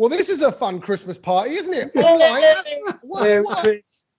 Well, this is a fun Christmas party, isn't it? Online. What?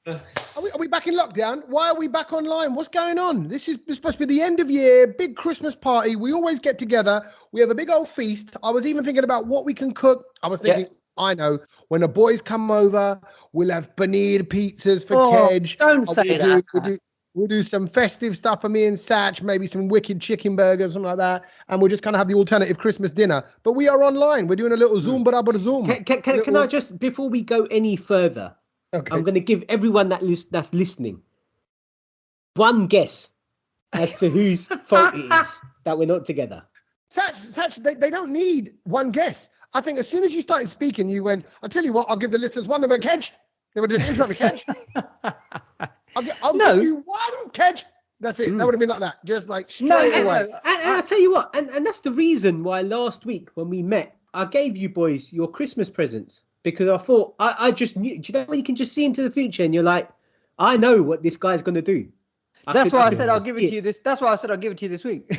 Are we back in lockdown? Why are we back online? What's going on? This is supposed to be the end of year, big Christmas party. We always get together. We have a big old feast. I was even thinking about what we can cook. I was thinking, I know, when the boys come over, we'll have paneer pizzas for Kedge. Don't say that. We'll do some festive stuff for me and Sach, maybe some wicked chicken burgers, something like that. And we'll just kind of have the alternative Christmas dinner. But we are online. We're doing a little Zoom, Zoom. Can I just, before we go any further, I'm going to give everyone that's listening one guess as to whose fault it is that we're not together. Sach, they don't need one guess. I think as soon as you started speaking, you went, I'll tell you what, I'll give the listeners one of a Kedge. They would just interrupt me, Kedge. I'll give you one Kedge. That's it. That would have been like that. Just like straight away. And I'll tell you what, and that's the reason why last week when we met, I gave you boys your Christmas presents. Because I thought, I just knew, do you know when you can just see into the future and you're like, I know what this guy's going to do. That's why I said I'll give it to you this. That's why I said I'll give it to you this week.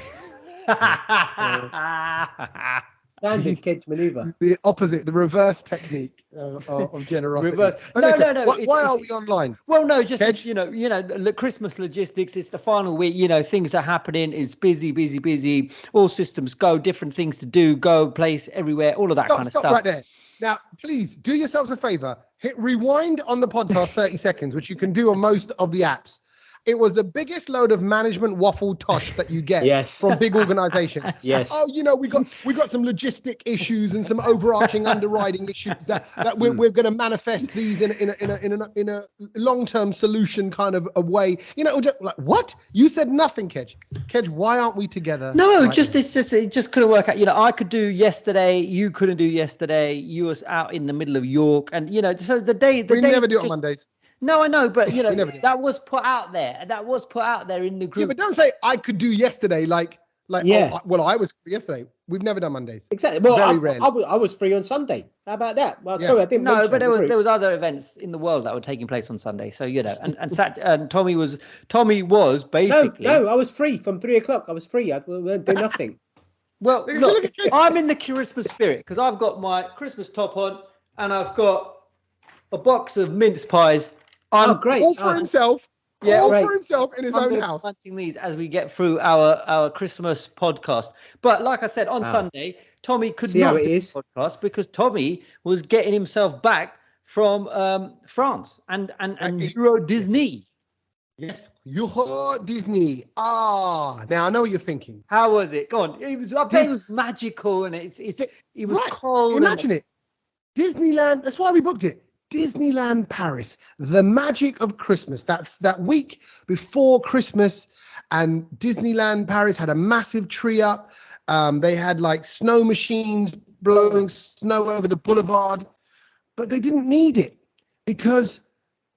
Standard Kedge maneuver. The opposite, the reverse technique of generosity. Reverse. No. Why are we online? Well, no, just Kedge, you know, the Christmas logistics. It's the final week. You know, things are happening. It's busy. All systems go. Different things to do. Go place everywhere. All of that kind of stuff. Stop right there. Now, please do yourselves a favor. Hit rewind on the podcast 30 seconds, which you can do on most of the apps. It was the biggest load of management waffle tosh that you get from big organizations. Yes. Oh, you know, we got some logistic issues and some overarching underwriting issues that we're going to manifest these in a long-term solution kind of a way. You know, like what? You said nothing, Kedge. Kedge, why aren't we together? No, it just couldn't work out. You know, I could do yesterday, you couldn't do yesterday. You was out in the middle of York, and you know, so the day we never do it on Mondays. No, I know, but you know that was put out there. That was put out there in the group. Yeah, but don't say I could do yesterday. Like I was free yesterday. We've never done Mondays. Exactly. Well, I was free on Sunday. How about that? Well, sorry, I didn't. No, but there was other events in the world that were taking place on Sunday. So you know, and Tommy was basically. No, I was free from 3:00. I was free. I wouldn't do nothing. Well, look, I'm in the Christmas spirit because I've got my Christmas top on and I've got a box of mince pies. Great. All for himself. Yeah, all for himself in his own house. Planting these as we get through our Christmas podcast. But like I said, on Sunday, Tommy could not do the podcast because Tommy was getting himself back from France and Euro Disney. Yes, Euro Disney. Now I know what you're thinking. How was it? Go on. It was magical and it was cold. Imagine it. Disneyland. That's why we booked it. Disneyland Paris, the magic of Christmas. That week before Christmas, and Disneyland Paris had a massive tree up. They had like snow machines blowing snow over the boulevard, but they didn't need it because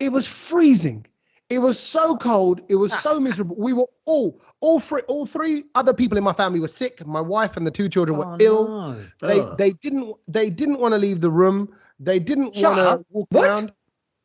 it was freezing. It was so cold. It was so miserable. We were all three other people in my family were sick. My wife and the two children were ill. No. They didn't want to leave the room. They didn't want to walk around.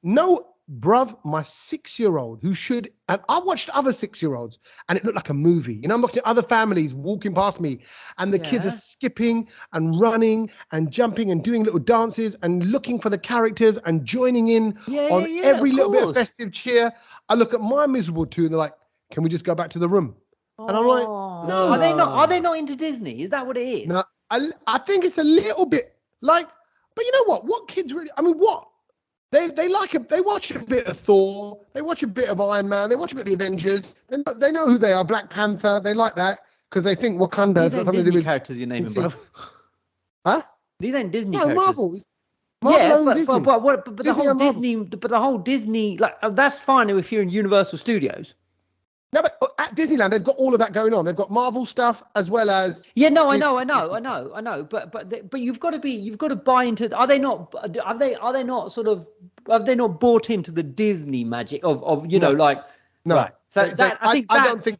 No, bruv, my 6-year-old and I watched other 6-year-olds and it looked like a movie. You know, I'm looking at other families walking past me and the kids are skipping and running and jumping and doing little dances and looking for the characters and joining in on every little bit of festive cheer. I look at my miserable two and they're like, can we just go back to the room? And I'm like, no. Are they not into Disney? Is that what it is? No, I think it's a little bit like, but you know what? What kids really, I mean, what? They watch a bit of Thor, they watch a bit of Iron Man, they watch a bit of the Avengers, they know who they are, Black Panther, they like that, because they think Wakanda's got something to do with characters you're naming, bro. Huh? These ain't Disney characters. Marvel. Disney. But the whole Disney, like that's fine if you're in Universal Studios. No, but at Disneyland they've got all of that going on. They've got Marvel stuff as well as I know. But you've got to buy into. Have they not bought into the Disney magic of No. Right. So I don't think.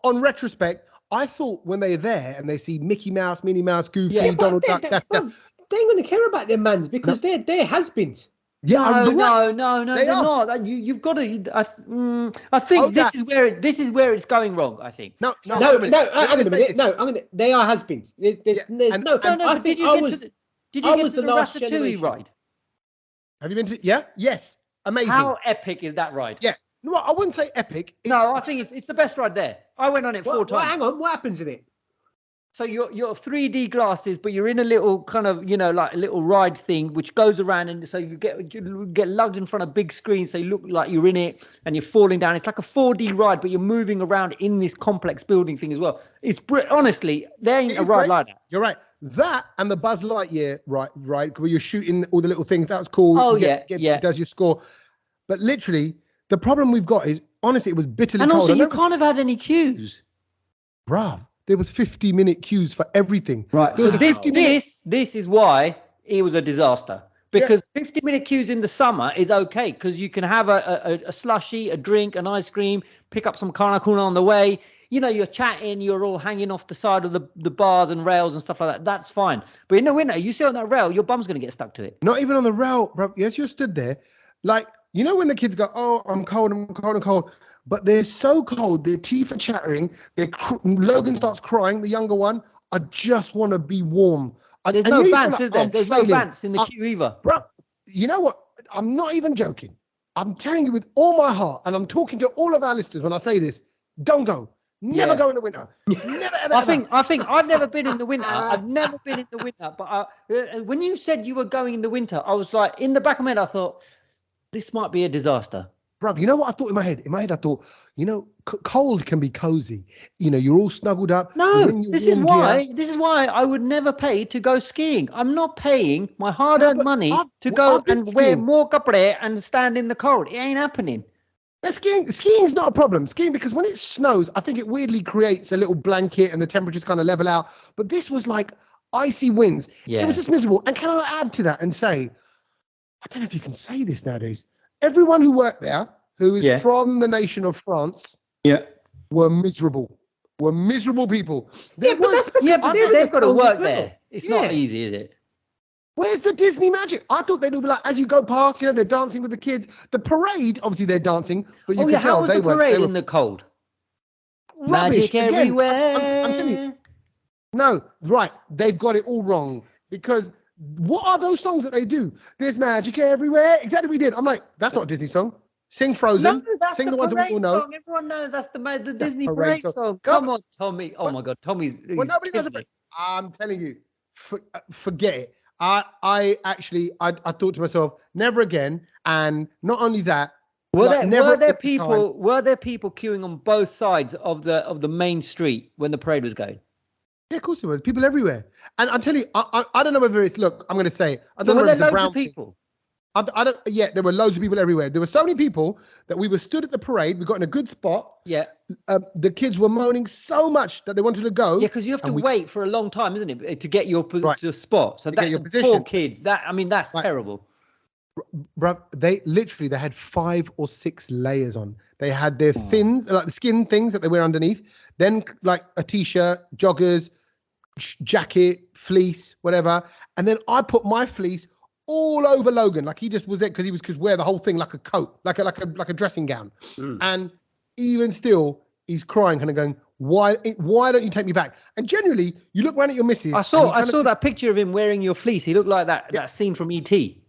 On retrospect, I thought when they're there and they see Mickey Mouse, Minnie Mouse, Goofy, Donald Duck. They ain't going to care about their mans because they're has-beens. Yeah, no, they're not. You've got to. I think this is where it's going wrong. I think. No. Hang on a minute. No, they are has-beens. Did you get to the Ratatouille ride? Have you been to? Yeah. Yes. Amazing. How epic is that ride? Yeah. No, I wouldn't say epic. No, I think it's the best ride there. I went on it 4 times. Hang on. What happens in it? So you're 3D glasses, but you're in a little kind of, like a little ride thing, which goes around. And so you get lugged in front of big screens. So you look like you're in it and you're falling down. It's like a 4D ride, but you're moving around in this complex building thing as well. Honestly, there ain't a ride like that. You're right. That and the Buzz Lightyear ride, where you're shooting all the little things. That was cool. Oh, yeah. It does your score. But literally, the problem we've got is, honestly, it was bitterly cold. And also, you can't have had any queues. Bruv. There was 50-minute queues for everything. Right. So this is why it was a disaster. Because 50-minute queues in the summer is okay, because you can have a slushie, a drink, an ice cream, pick up some carnacuna on the way. You're chatting, you're all hanging off the side of the bars and rails and stuff like that. That's fine. But in the winter, you sit on that rail, your bum's going to get stuck to it. Not even on the rail, bro. Yes, you stood there. Like, when the kids go, oh, I'm cold. But they're so cold, their teeth are chattering. Logan starts crying, the younger one. I just want to be warm. There's no bants, is there? There's no bants in the queue either. Bro, you know what? I'm not even joking. I'm telling you with all my heart, and I'm talking to all of our listeners when I say this, don't go. Never go in the winter. Never, ever, I think I've never been in the winter. I've never been in the winter. But when you said you were going in the winter, I was like, in the back of my head, I thought, this might be a disaster. Bruv, you know what I thought in my head? In my head, I thought, cold can be cozy. You're all snuggled up. No, this is why I would never pay to go skiing. I'm not paying my hard-earned money to go and wear more capre and stand in the cold. It ain't happening. Skiing's not a problem. Skiing, because when it snows, I think it weirdly creates a little blanket and the temperatures kind of level out. But this was like icy winds. Yeah. It was just miserable. And can I add to that and say, I don't know if you can say this nowadays, everyone who worked there, who is from the nation of France, were miserable. Were miserable people. But they've got to work there. It's not easy, is it? Where's the Disney magic? I thought they'd all be like, as you go past, they're dancing with the kids. The parade, obviously they're dancing, but you can tell they weren't. Parade in the cold? Rubbish. Magic everywhere. I'm telling you. No, right. They've got it all wrong, because what are those songs that they do? There's magic everywhere. Exactly what we did. I'm like, that's not a Disney song. Sing Frozen. No, that's sing the ones that we all know. Song. Everyone knows that's the Disney parade song. Come on, Tommy. Oh my God, Tommy's. Well, nobody knows it. I'm telling you, forget it. I thought to myself, never again. And not only that, were there people queuing on both sides of the main street when the parade was going? Yeah, of course there was. People everywhere. And I'll tell you, I don't know whether it's, look, I'm going to say, I don't know whether it's a brown people. There were loads of people everywhere. There were so many people that we were stood at the parade. We got in a good spot. Yeah. The kids were moaning so much that they wanted to go. Yeah, because you have to wait for a long time, isn't it, to get your spot. So that poor kids. That's terrible. Bro, they had 5 or 6 layers on. They had their thins, like the skin things that they wear underneath. Then like a t-shirt, joggers, jacket, fleece, whatever. And then I put my fleece all over Logan, like he just was it, because he could wear the whole thing like a coat, like a dressing gown. And even still, he's crying, kind of going, why don't you take me back? And generally, you look around at your missus. I saw that picture of him wearing your fleece. He looked like that scene from E.T.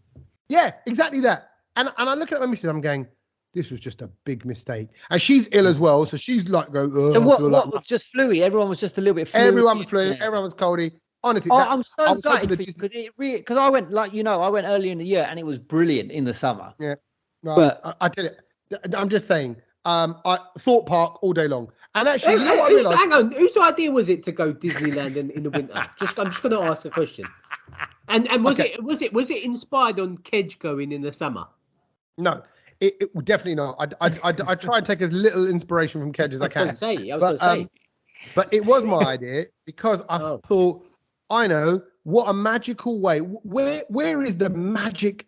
Yeah, exactly that. And I look at my missus, I'm going, this was just a big mistake. And she's ill as well, so she's like, so what was just fluey? Everyone was just a little bit fluey. Everyone was fluey. Everyone was coldy. Honestly, I'm so gutted because I went I went earlier in the year and it was brilliant in the summer. Yeah, no, but I tell you, I'm just saying, Thorpe Park all day long. And actually, you know what I realised? Hang on, whose idea was it to go Disneyland in the winter? I'm just going to ask a question. And was it inspired on Kedge going in the summer? No. It definitely not. I try and take as little inspiration from Kedge as I can. I was going to say. But it was my idea because I thought, I know what a magical way. Where is the magic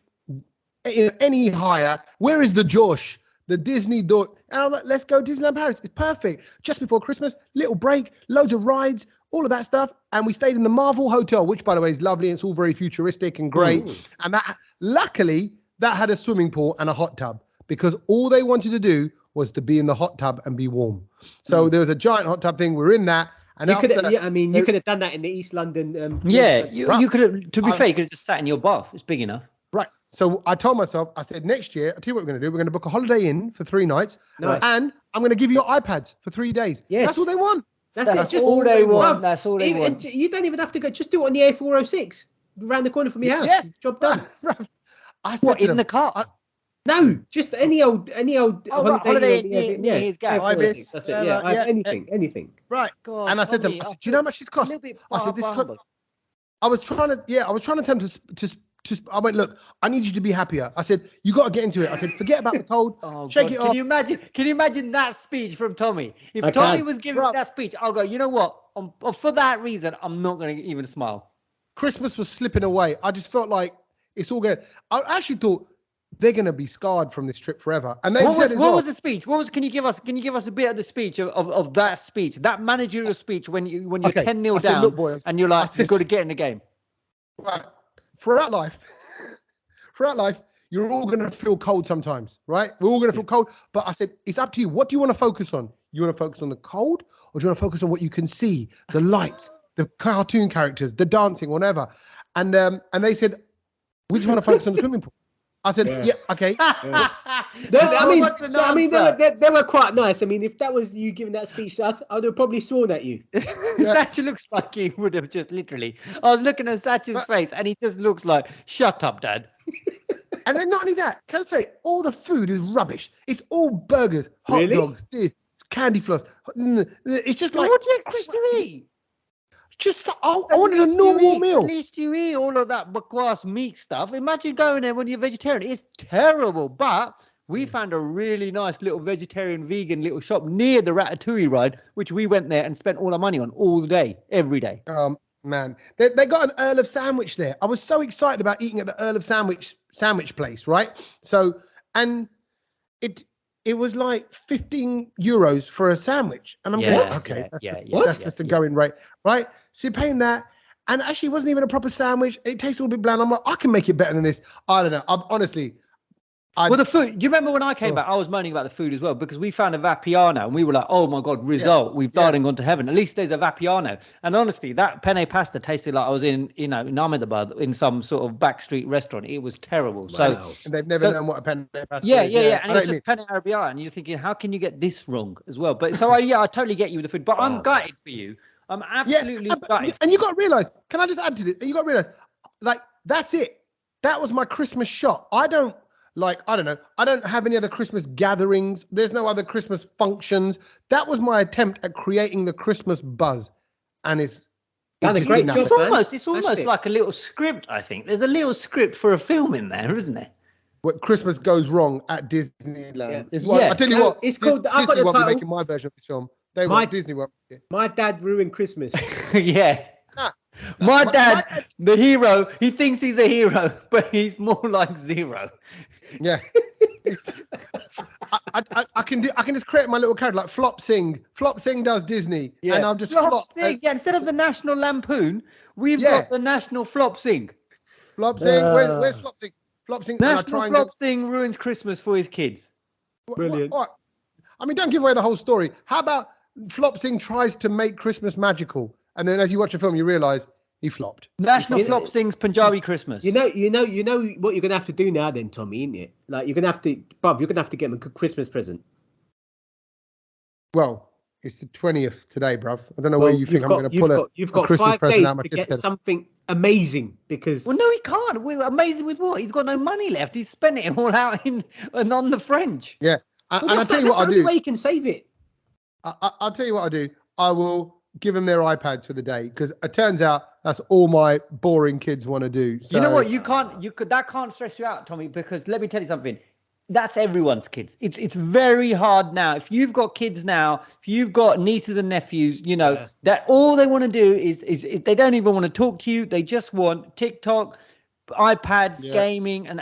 any higher? Where is the Josh, the Disney door? And I'm like, let's go Disneyland Paris. It's perfect. Just before Christmas, little break, loads of rides, all of that stuff. And we stayed in the Marvel Hotel, which, by the way, is lovely. It's all very futuristic and great. Ooh. And luckily, that had a swimming pool and a hot tub, because all they wanted to do was to be in the hot tub and be warm. So there was a giant hot tub thing. We were in that. And you could have done that in the East London. You could have. To be fair, you could have just sat in your bath. It's big enough. Right. So I told myself, I said, next year, I'll tell you what we're going to do. We're going to book a holiday inn for 3 nights. Nice. And I'm going to give you your iPads for 3 days. Yes. That's all they want. That's it. Just all they want. That's all they want. You don't even have to go. Just do it on the A406 around the corner from your house. Yeah. Job done. I said in the car? No, just any old holiday near his gaff. Ibis. That's it. Anything. Right. God, and I said to them, do you know how much this cost? I said, this cost. I was trying to tell them to I went, look, I need you to be happier. I said, you got to get into it. I said, forget about the cold. Shake it off. Can you imagine that speech from Tommy? If Tommy was giving that speech, I'll go, you know what? For that reason, I'm not going to even smile. Christmas was slipping away. I just felt like it's all good. I actually thought they're going to be scarred from this trip forever. And what was the speech? Can you give us a bit of the speech of that speech, that managerial speech when you're 10-0 down, look, boys, and you're like, you've got to get in the game. Right. Throughout life, you're all going to feel cold sometimes, right? We're all going to feel cold. But I said, it's up to you. What do you want to focus on? You want to focus on the cold, or do you want to focus on what you can see, the lights, the cartoon characters, the dancing, whatever? And they said, we just want to focus on the swimming pool. I said, okay. They were quite nice. I mean, if that was you giving that speech to us, I would have probably sworn at you. Sach looks like he would have just literally. I was looking at Sach's face, and he just looks like, shut up, Dad. And then not only that, can I say, all the food is rubbish. It's all burgers, hot dogs, this, candy floss. It's just like... What do you expect to eat? Just, I wanted a normal meal. At least you eat all of that bakwas meat stuff. Imagine going there when you're vegetarian. It's terrible. But we found a really nice little vegetarian, vegan little shop near the Ratatouille ride, which we went there and spent all our money on all day, every day. Man, they got an Earl of Sandwich there. I was so excited about eating at the Earl of Sandwich place, right? So, and it was like 15 euros for a sandwich. And I'm going, okay, that's just a going rate, right? So you're paying that. And actually, it wasn't even a proper sandwich. It tastes a little bit bland. I'm like, I can make it better than this. I don't know. Well, the food, do you remember when I came back? I was moaning about the food as well, because we found a Vapiano and we were like, oh my God, result. We've died and gone to heaven. At least there's a Vapiano. And honestly, that penne pasta tasted like I was in Ahmedabad in some sort of backstreet restaurant. It was terrible. Wow. So and they've never known what a penne pasta is. Yeah. And it was just penne arrabbiata. And you're thinking, how can you get this wrong as well? But so I totally get you with the food, but I'm gutted for you. I'm absolutely gutted. And you got to realize, can I just add to this? You got to realize, like, that's it. That was my Christmas shot. I don't have any other Christmas gatherings. There's no other Christmas functions. That was my attempt at creating the Christmas buzz. And it's done a great job. It's almost like a little script, I think. There's a little script for a film in there, isn't there? What Christmas goes wrong at Disneyland is what I tell you what. It's called. I've got the title. Making my version of this film. They want Disney World. Yeah. My dad ruined Christmas. Yeah. My dad, the hero, he thinks he's a hero, but he's more like zero. Yeah. I can just create my little character like Flop Sing. Flop Sing does Disney. Yeah. And I'll just flop. Instead of the National Lampoon, we've got the National Flop Sing. Flop Sing. Where's Flop Sing? Flop Sing. National Flop Sing ruins Christmas for his kids. Brilliant. What? I mean, don't give away the whole story. How about Flop Sing tries to make Christmas magical? And then as you watch the film, you realise he flopped. National Flop Sings Punjabi Christmas. You know what you're gonna have to do now, then, Tommy, isn't it? Like you're gonna have to get him a good Christmas present. Well, it's the 20th today, bruv. I don't know where you think I'm going to pull it. You've got 5 days to get something amazing because. Well, no, he can't. We're amazing with what? He's got no money left. He's spent it all out on the French. Yeah, and I'll tell you what I do. That's the only way you can save it. I'll tell you what I do. I will give them their iPads for the day because it turns out that's all my boring kids want to do. So, you know what? That can't stress you out, Tommy, because let me tell you something. That's everyone's kids. It's very hard now. If you've got kids now, if you've got nieces and nephews, that all they want to do is they don't even want to talk to you. They just want TikTok, iPads, gaming, and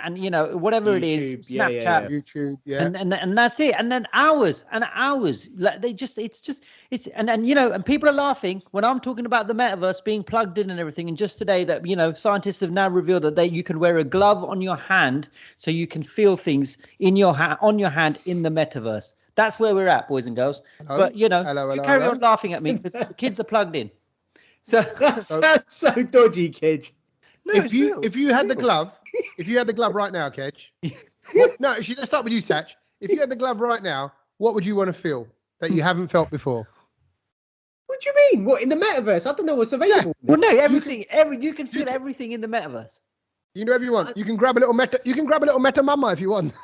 whatever YouTube, it is, Snapchat, YouTube, and that's it. And then hours and hours. Like and people are laughing when I'm talking about the metaverse being plugged in and everything. And just today that scientists have now revealed that you can wear a glove on your hand so you can feel things on your hand in the metaverse. That's where we're at, boys and girls. Hello? But you carry hello. on laughing at me because the kids are plugged in. So that sounds so dodgy, kid. no, if you had the glove right now, Kedge. Let's start with you, Sach. If you had the glove right now, what would you want to feel that you haven't felt before? What do you mean? What, in the metaverse? I don't know what's available. Yeah. Well, no, everything. You can feel everything in the metaverse. You know, if you want, you can grab a little meta mama if you want.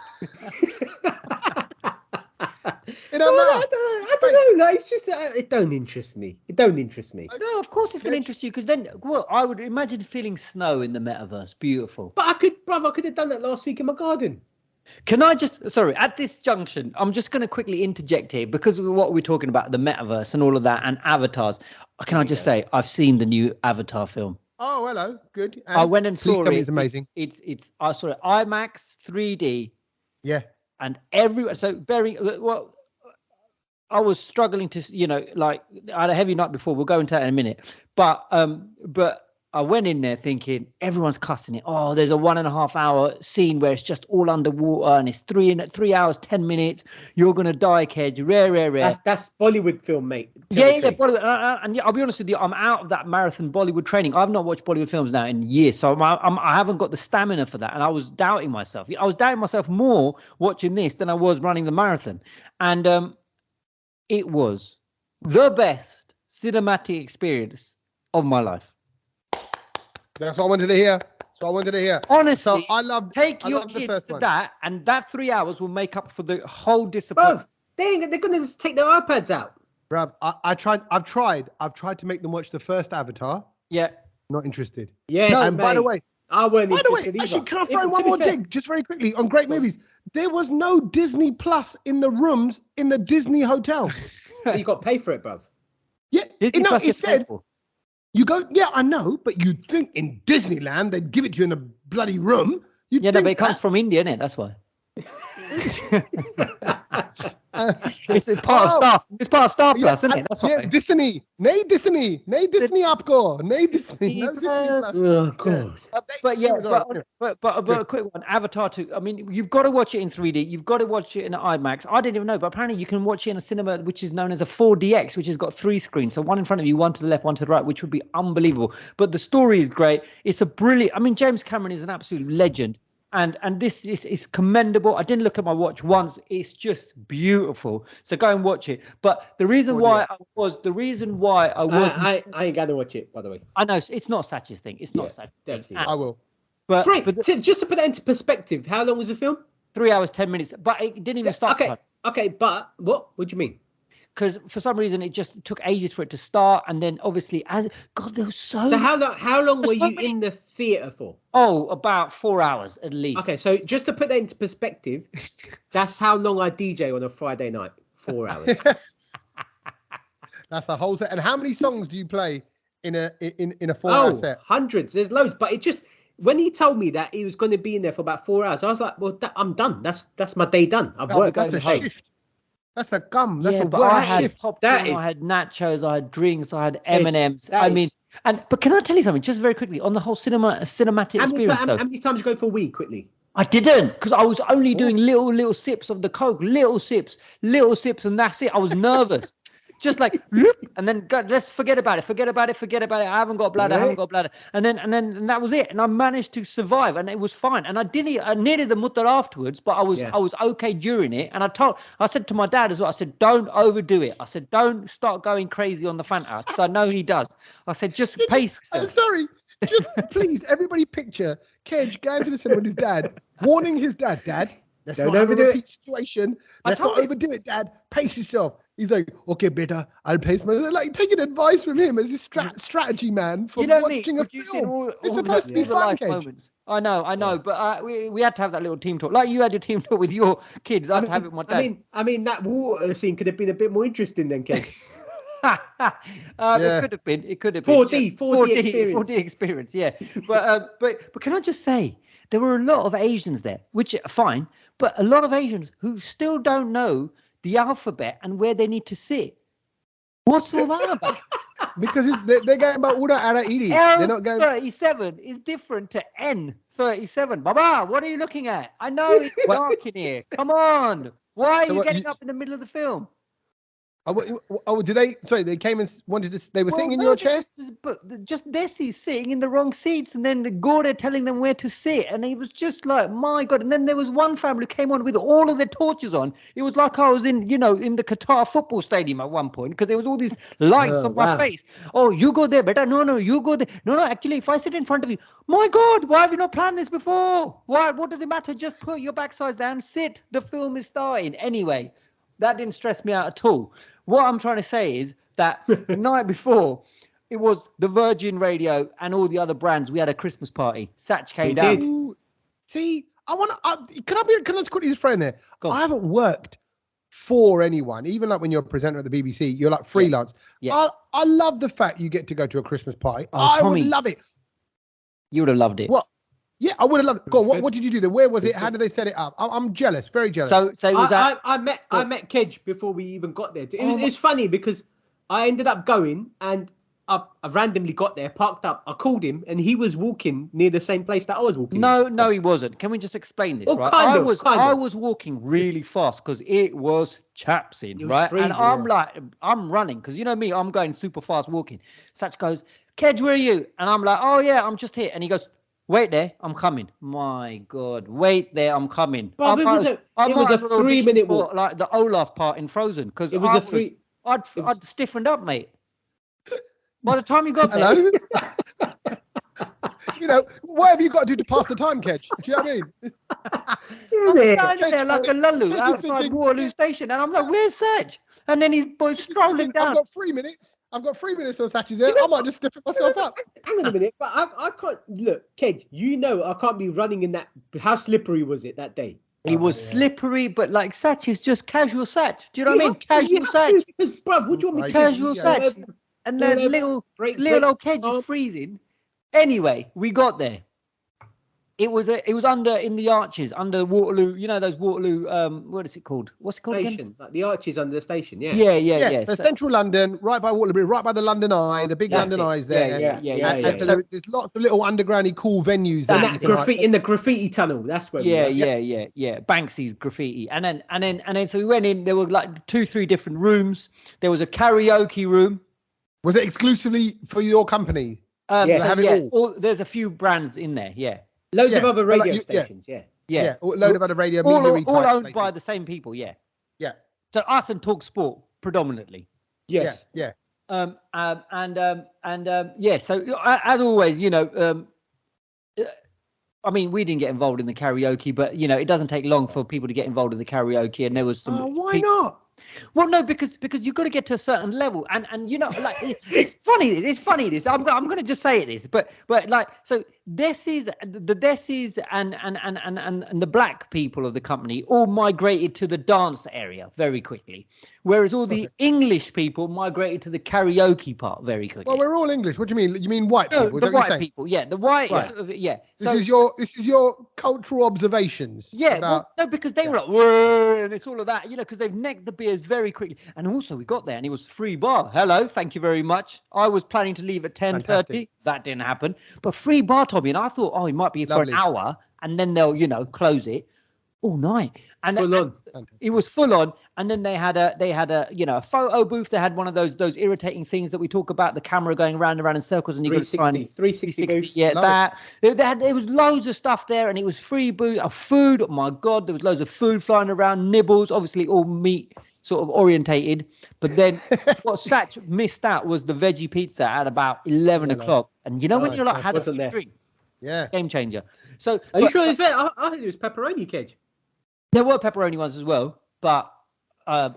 It don't matter. I don't know. Like, it's just it don't interest me. No, of course it's going to interest you because then, I would imagine feeling snow in the metaverse. Beautiful. But I could have done that last week in my garden. Can I at this junction, I'm just going to quickly interject here because of what we're talking about, the metaverse and all of that and avatars. Can I just say, I've seen the new Avatar film. Oh, hello. Good. And I went and saw it. It's amazing. I saw it IMAX 3D. Yeah. And I was struggling to, like I had a heavy night before. We'll go into that in a minute. But I went in there thinking everyone's cussing it. Oh, there's a 1.5 hour scene where it's just all underwater and it's 3 hours, 10 minutes. You're going to die, Kedge. Rare. That's Bollywood film, mate. Yeah, Bollywood. And I'll be honest with you, I'm out of that marathon Bollywood training. I've not watched Bollywood films now in years. So I haven't got the stamina for that. And I was doubting myself. I was doubting myself more watching this than I was running the marathon. And it was the best cinematic experience of my life. That's what I wanted to hear. Honestly, so take your kids to that, and that 3 hours will make up for the whole disappointment. They're going to just take their iPads out. Bruv, I've tried to make them watch the first Avatar. Yeah. Not interested. Yes, and by the way, actually, can I throw in one more dig just very quickly on great movies? There was no Disney Plus in the rooms in the Disney hotel. You got to pay for it, bruv. Yeah, Disney Plus it said. You go, yeah, I know, but you'd think in Disneyland they'd give it to you in the bloody room. But it comes from India, innit? That's why. It's part of Star. It's part of Star Plus, isn't it? That's why. Disney. Nay Disney aapko. Nay Disney. No Disney Plus. Oh god. But a quick one. Avatar 2. I mean, you've got to watch it in 3D. You've got to watch it in IMAX. I didn't even know, but apparently you can watch it in a cinema which is known as a 4DX, which has got 3 screens. So one in front of you, one to the left, one to the right, which would be unbelievable. But the story is great. It's a brilliant. I mean, James Cameron is an absolute legend. And this is commendable. I didn't look at my watch once. It's just beautiful. So go and watch it. But the reason why I was I ain't gonna watch it, by the way. I know it's not Sach's thing. It's not Sach's definitely. thing. I will. But just to put that into perspective, how long was the film? 3 hours, 10 minutes. But it didn't even start. Okay, but what do you mean? Because for some reason it just took ages for it to start, and then obviously there was so. So how long were you in the theater for? Oh, about 4 hours at least. Okay, so just to put that into perspective, that's how long I DJ on a Friday night. 4 hours. That's a whole set. And how many songs do you play in a 4 hour set? Hundreds. There's loads, but it just when he told me that he was going to be in there for about 4 hours, I was like, well, I'm done. That's my day done. I've worked. That's a shift. That's a gum. That's a but I work had shift. popcorn, I had nachos, I had drinks, I had M&Ms. But can I tell you something, just very quickly, on the whole cinematic experience? How many times you go for weed quickly? I didn't, because I was only doing little sips of the Coke, little sips, and that's it. I was nervous. Just like, and then let's forget about it. I haven't got bladder. And that was it. And I managed to survive, and it was fine. And I needed the mutter afterwards, but I was okay during it. And I said to my dad as well, I said, don't overdo it. I said, don't start going crazy on the Fanta, because I know he does. I said, just pace yourself. I'm sorry. Just please, everybody picture Kedge going to the cinema with his dad, warning his dad, let's not overdo it. Situation. Let's not overdo it, Dad. Pace yourself. He's like, okay, beta, I'll pace myself. Like taking advice from him as his strategy man for watching a film. It's supposed to be fun, Kedge. I know, but we had to have that little team talk. Like you had your team talk with your kids. I had to have it with my dad. I mean, that water scene could have been a bit more interesting then, Kedge. It could have been 4D experience, yeah. But can I just say, there were a lot of Asians there, which are fine, but a lot of Asians who still don't know the alphabet and where they need to sit. What's all that about? Because they're going about Ura Ara Iri. They're not going. 37 is different to N37. Baba, what are you looking at? I know it's dark in here. Come on. Why are you getting up in the middle of the film? Did they? Sorry, they came and wanted to. They were sitting in your chair. Just Desi's sitting in the wrong seats, and then Gordo telling them where to sit, and he was just like, my God. And then there was one family who came on with all of their torches on. It was like I was in the Qatar football stadium at one point, because there was all these lights on my face. Oh, you go there, beta. No, you go there. No. Actually, if I sit in front of you, my God, why have you not planned this before? Why? What does it matter? Just put your backsides down, sit. The film is starting anyway. That didn't stress me out at all. What I'm trying to say is that the night before, it was the Virgin Radio and all the other brands. We had a Christmas party. Sach came down. Ooh. See, can I just quickly just frame there? I haven't worked for anyone, even like when you're a presenter at the BBC, you're like freelance. Yeah. I love the fact you get to go to a Christmas party. I would love it. You would have loved it. What? Yeah, I would have loved it. Go on, what did you do there? Where was it? How did they set it up? I'm jealous, very jealous. So it was I met Kedge before we even got there. It's funny because I ended up going and I randomly got there, parked up. I called him and he was walking near the same place that I was walking. No, he wasn't. Can we just explain this? Right? I was walking really fast because it was chapsing, right? Freezing, and I'm running because you know me, I'm going super fast walking. Sach goes, Kedge, where are you? And I'm like, oh yeah, I'm just here. And he goes, wait there, I'm coming. My God, wait there, I'm coming. But it was a 3-minute walk, like the Olaf part in Frozen, because it was I'd stiffened up, mate. By the time you got there, what have you got to do to pass the time, Kedge? Do you know what I mean? I'm standing there like a lullu outside Waterloo Station, and I'm like, "Where's Sach?" And then his boy's strolling down. I've got 3 minutes. till Sach is there. I might just stiffen myself up. Hang on a minute, but I can't look, Kedge. I can't be running in that. How slippery was it that day? It was slippery, but like Sach is just casual Sach. Do you know what I mean? Casual Sach. Because, bruv, what do you want me to casual Sach? And then little old Kedge is freezing. Anyway, we got there. It was under in the arches under Waterloo. You know those Waterloo. What is it called? What's it called again? Like the arches under the station. Yeah. Yeah. So central London, right by Waterloo, right by the London Eye, the big London Eye's there. Yeah. So there's lots of little undergroundy cool venues. In the graffiti tunnel. That's where. Yeah. Banksy's graffiti, and then so we went in. There were like 2-3 different rooms. There was a karaoke room. Was it exclusively for your company? Yes. There's a few brands in there. Yeah. Loads of other radio stations, a load of other radio, all owned places. by the same people, yeah. So us and Talk Sport predominantly. Yes. Yeah. So as always, I mean, we didn't get involved in the karaoke, but it doesn't take long for people to get involved in the karaoke, and there was some. Why not? Well, no, because you've got to get to a certain level, and like it's funny. It's funny. This I'm going to just say this, but like so, Desis and the black people of the company all migrated to the dance area very quickly, whereas all the English people migrated to the karaoke part very quickly. Well, we're all English. What do you mean? You mean white people? No, the white people. Yeah, the white. Right. Yeah. This is your cultural observations. Yeah. Because they were like, whoa, and it's all of that, because they've necked the beers very quickly. And also, we got there and it was free bar. Hello, thank you very much. I was planning to leave at 10:30. That didn't happen. But free bar, Tommy, and I thought, it might be for an hour, and then they'll, close it all night. And it was full on. And then they had a photo booth. They had one of those irritating things that we talk about, the camera going round and round in circles, and you got to try and 360 booth. Yeah, that. There was loads of stuff there, and it was free food. Oh my God, there was loads of food flying around, nibbles, obviously all meat sort of orientated. But then what Sach missed out was the veggie pizza at about 11 o'clock. And when you're like, had a drink. Yeah. Game changer. So are you sure it's there? I think it was pepperoni, Kedge. There were pepperoni ones as well, but I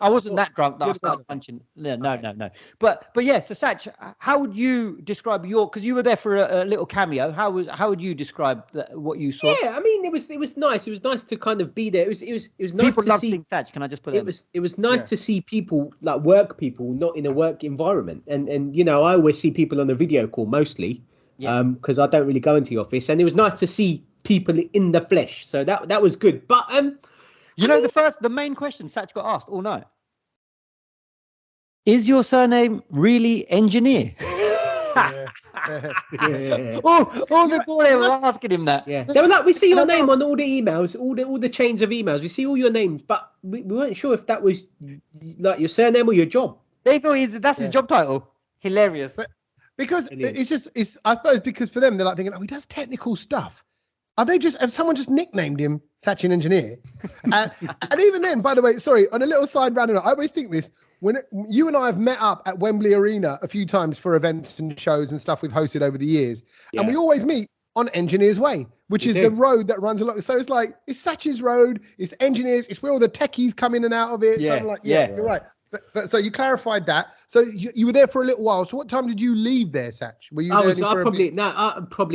wasn't that drunk that I started punching. No. But yeah, so Sach, how would you describe because you were there for a little cameo. How would you describe what you saw? Yeah, I mean, it was nice. It was nice to kind of be there. It was nice people to see. Seeing Sach. Can I just put that? It was nice to see people, like work people, not in a work environment. And I always see people on the video call mostly, because I don't really go into the office. And it was nice to see people in the flesh. So that was good. But the main question Sach got asked all night. Is your surname really Engineer? All the boys were asking him that. Yeah, they were like, we see your name on all the emails, all the chains of emails. We see all your names, but we weren't sure if that was like your surname or your job. They thought that's his job title. Hilarious. But because it's I suppose because for them they're like thinking, oh, he does technical stuff. Have someone just nicknamed him Sachin Engineer? And even then, by the way, sorry, on a little side random, I always think this, when you and I have met up at Wembley Arena a few times for events and shows and stuff we've hosted over the years, and we always meet on Engineers Way, which is the road that runs along. So it's like, it's Sach's road, it's Engineers, it's where all the techies come in and out of it. Yeah, like, you're right. But so you clarified that. So you were there for a little while. So what time did you leave there, Sach? Were you probably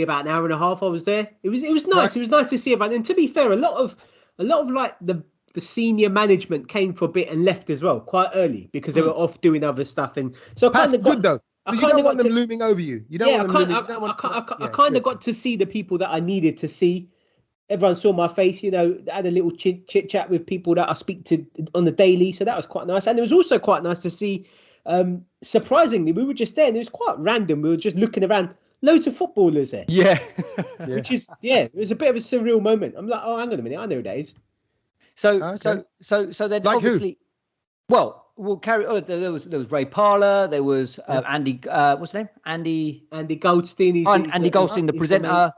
about an hour and a half. I was there. It was nice. Right. It was nice to see everyone. And to be fair, a lot of like the senior management came for a bit and left as well quite early because they were off doing other stuff. And so that's good though. You don't want them looming over you. You don't want them looming. I kind of got to see the people that I needed to see. Everyone saw my face, I had a little chit chat with people that I speak to on the daily. So that was quite nice. And it was also quite nice to see, surprisingly, we were just there and it was quite random. We were just looking around, loads of footballers there. Yeah. Which is, it was a bit of a surreal moment. I'm like, oh, hang on a minute. I know who that is. So then like obviously, who? We'll carry on. There was Ray Parler. There was Andy. What's his name? Andy Goldstein. Andy Goldstein, the presenter.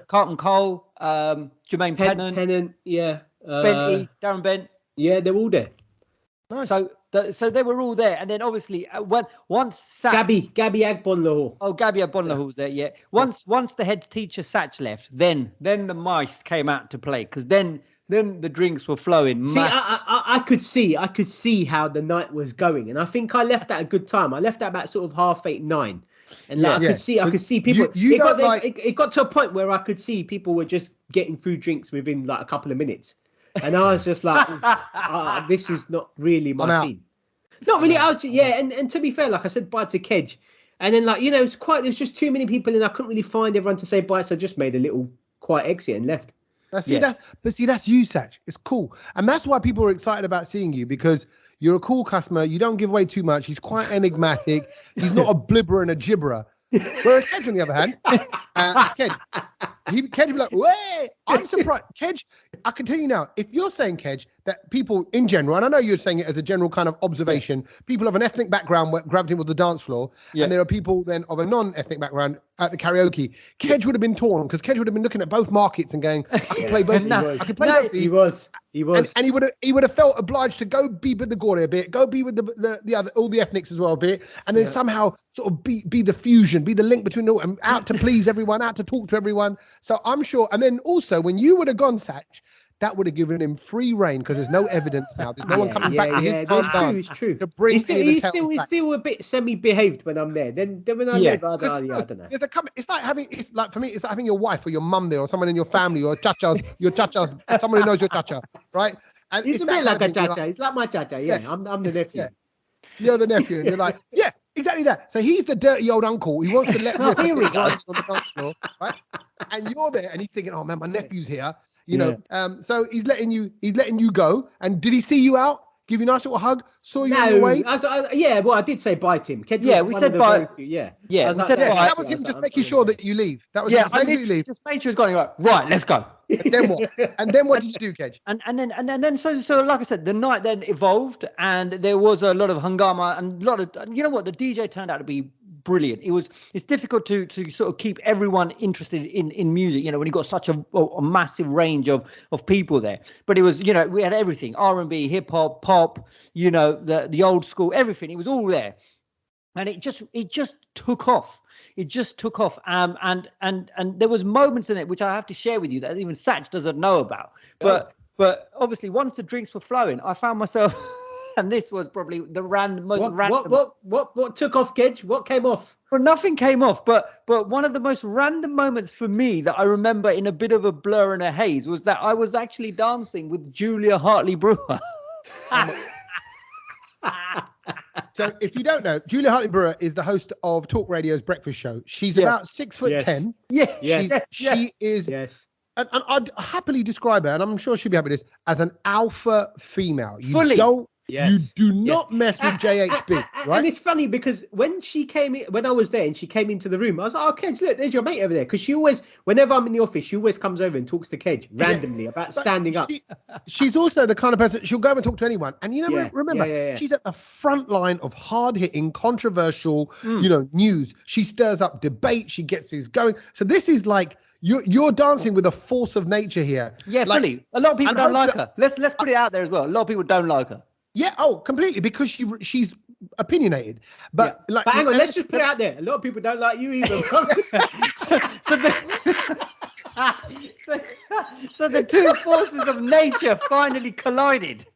Carlton Cole. Jermaine Pennant. Bentley, Darren Bent. Yeah, they're all there. Nice. So they were all there, and then obviously once Sach, Gabby Agbonlahor. Oh, Gabby Agbonlahor was there. Yeah. Once the head teacher Sach left, then the mice came out to play because then the drinks were flowing. See, I could see how the night was going, and I think I left at a good time. I left at about sort of 8:30, 9. And I could see people. It got to a point where I could see people were just getting through drinks within like a couple of minutes, and I was just like, "This is not really my scene." Not really. And to be fair, like I said bye to Kedge, and then there's just too many people, and I couldn't really find everyone to say bye, so I just made a little quiet exit and left. That's you, Sach. It's cool, and that's why people are excited about seeing you because you're a cool customer. You don't give away too much. He's quite enigmatic. He's not a blibber and a gibberer. Whereas Kedge, on the other hand, Kedge would be like, "Wait, I'm surprised." Kedge, I can tell you now, if you're saying, Kedge, that people in general, and I know you're saying it as a general kind of observation, people of an ethnic background gravitate with the dance floor, and there are people then of a non-ethnic background at the karaoke. Kedge would have been torn because Kedge would have been looking at both markets and going, "I can play both. I can play both these." He was, and he would have felt obliged to go be with the Gordy a bit, go be with the other all the ethnics as well a bit, and then somehow sort of be the fusion, be the link between all, and out to please everyone, out to talk to everyone. So I'm sure, and then also when you would have gone, Sach, that would have given him free reign because there's no evidence now. There's no one coming back to his time down. It's true. To bring he's still a bit semi-behaved when I'm there. Then when I leave, I don't know. It's like for me, it's like having your wife or your mum there or someone in your family or your chacha's, someone who knows your chacha, right? And he's a bit like a chacha. He's like my chacha. Yeah, I'm the nephew. Yeah. You're the nephew, and you're like, yeah, exactly that. So he's the dirty old uncle. He wants to let here we go on the dance floor, right? And you're there, and he's thinking, oh man, my nephew's here. So he's letting you go. And did he see you out? Give you a nice little hug? Saw you on the way? I did say bye to him. We said bye. We said bye. That was him just making sure that you leave. That was I leave. Just made sure he was going right, let's go. And then what? And then what did you do, Kedge? And then so like I said, the night then evolved and there was a lot of hungama and a lot of, you know what, the DJ turned out to be brilliant. It's difficult to sort of keep everyone interested in music, when you've got such a massive range of people there. But it was, we had everything, R&B, hip hop, pop, the old school, everything. It was all there. And it just took off. It just took off. And there was moments in it which I have to share with you that even Sach doesn't know about. But obviously once the drinks were flowing, I found myself and this was probably the random. What took off, Kedge? What came off? Well, nothing came off, but one of the most random moments for me that I remember in a bit of a blur and a haze was that I was actually dancing with Julia Hartley-Brewer. So if you don't know, Julia Hartley-Brewer is the host of Talk Radio's breakfast show. She's about 6'10". She is. Yes. And I'd happily describe her, and I'm sure she'll be happy with this, as an alpha female. You Fully. don't Yes. You do not mess with JHB, right? And it's funny because when I was there and she came into the room, I was like, "Oh, Kedge, look, there's your mate over there." Because she always, whenever I'm in the office, she always comes over and talks to Kedge randomly about standing up. She's also the kind of person, she'll go and talk to anyone. And remember, she's at the front line of hard-hitting, controversial, news. She stirs up debate. She gets things going. So this is like, you're dancing with a force of nature here. Yeah, like, fully. A lot of people don't like her. Let's put it out there as well. A lot of people don't like her. Yeah, completely, because she's opinionated. But hang on, let's just put it out there. A lot of people don't like you either. So the two forces of nature finally collided.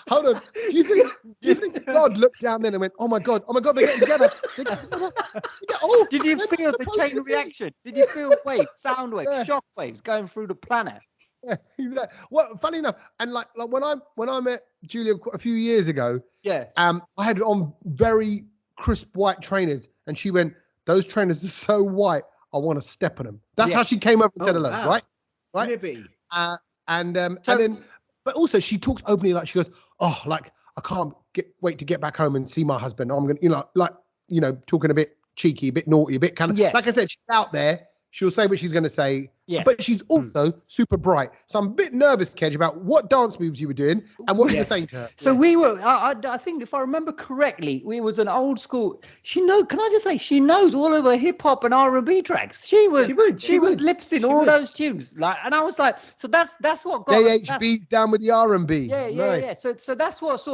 Hold on. Do you think God looked down there and went, "Oh my God, they're getting together." Did you feel the chain reaction? Did you feel waves, sound waves, shock waves going through the planet? Yeah, exactly. Well, funny enough, and like when I met Julia a few years ago, I had on very crisp white trainers, and she went, "Those trainers are so white, I want to step on them." That's how she came over and said hello, right? Maybe. And then, but also she talks openly, like she goes, "Oh, like I can't wait to get back home and see my husband. I'm gonna, talking a bit cheeky, a bit naughty, a bit kind of like I said, she's out there. She'll say what she's going to say, but she's also super bright. So I'm a bit nervous, Kedge, about what dance moves you were doing and what you were saying to her. So we were, I think if I remember correctly, we was an old school. Can I just say, she knows all of her hip hop and R&B tracks. She was lip syncing all those tunes. And I was like, so that's what got JHB's down with the R&B. Yeah. So that's what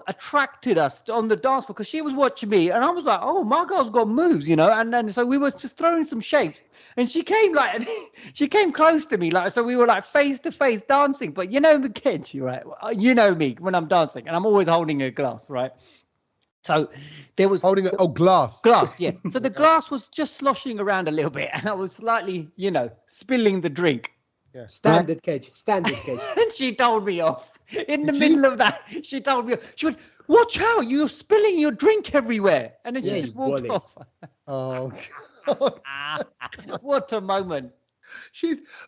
attracted us on the dance floor, because she was watching me and I was like, oh, my girl's got moves, and then so we were just throwing some shapes. And she came she came close to me, so we were face to face dancing. But me, Kedge, right? You know me when I'm dancing, and I'm always holding a glass, right? So there was holding glass. Glass, yeah. So the glass was just sloshing around a little bit, and I was slightly, spilling the drink. Yeah. Standard, Kedge. And she told me off in the middle of that. She told me off. She went, "Watch out! You're spilling your drink everywhere." And then she just walked off. Oh. What a moment.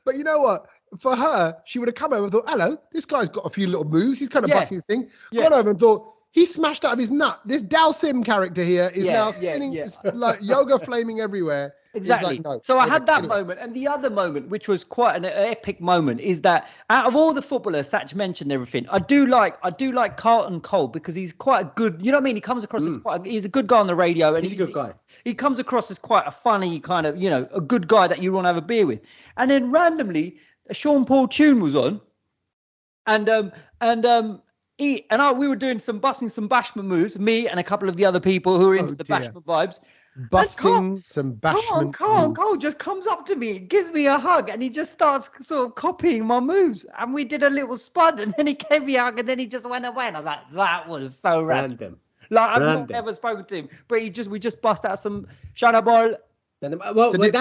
But you know what? For her, she would have come over and thought, "Hello, this guy's got a few little moves. He's kind of busting his thing." Gone over and thought, he smashed out of his nut. This Dal Sim character here is now spinning, it's like yoga flaming everywhere. Exactly. Like, no, so I had that moment, and the other moment, which was quite an epic moment, is that out of all the footballers, Sach mentioned everything. I do like Carlton Cole, because he's quite a good. You know what I mean? He comes across as he's a good guy on the radio, and he's a good guy. He comes across as quite a funny kind of, a good guy that you want to have a beer with. And then randomly, a Sean Paul tune was on, we were doing some bashment moves, me and a couple of the other people who were into the bashment vibes. Busting some bashment. Cole just comes up to me, gives me a hug, and he just starts sort of copying my moves. And we did a little spud, and then he gave me a hug, and then he just went away. And I was like, that was so random. I've not ever spoken to him, but we just bust out some Shana ball. Well, did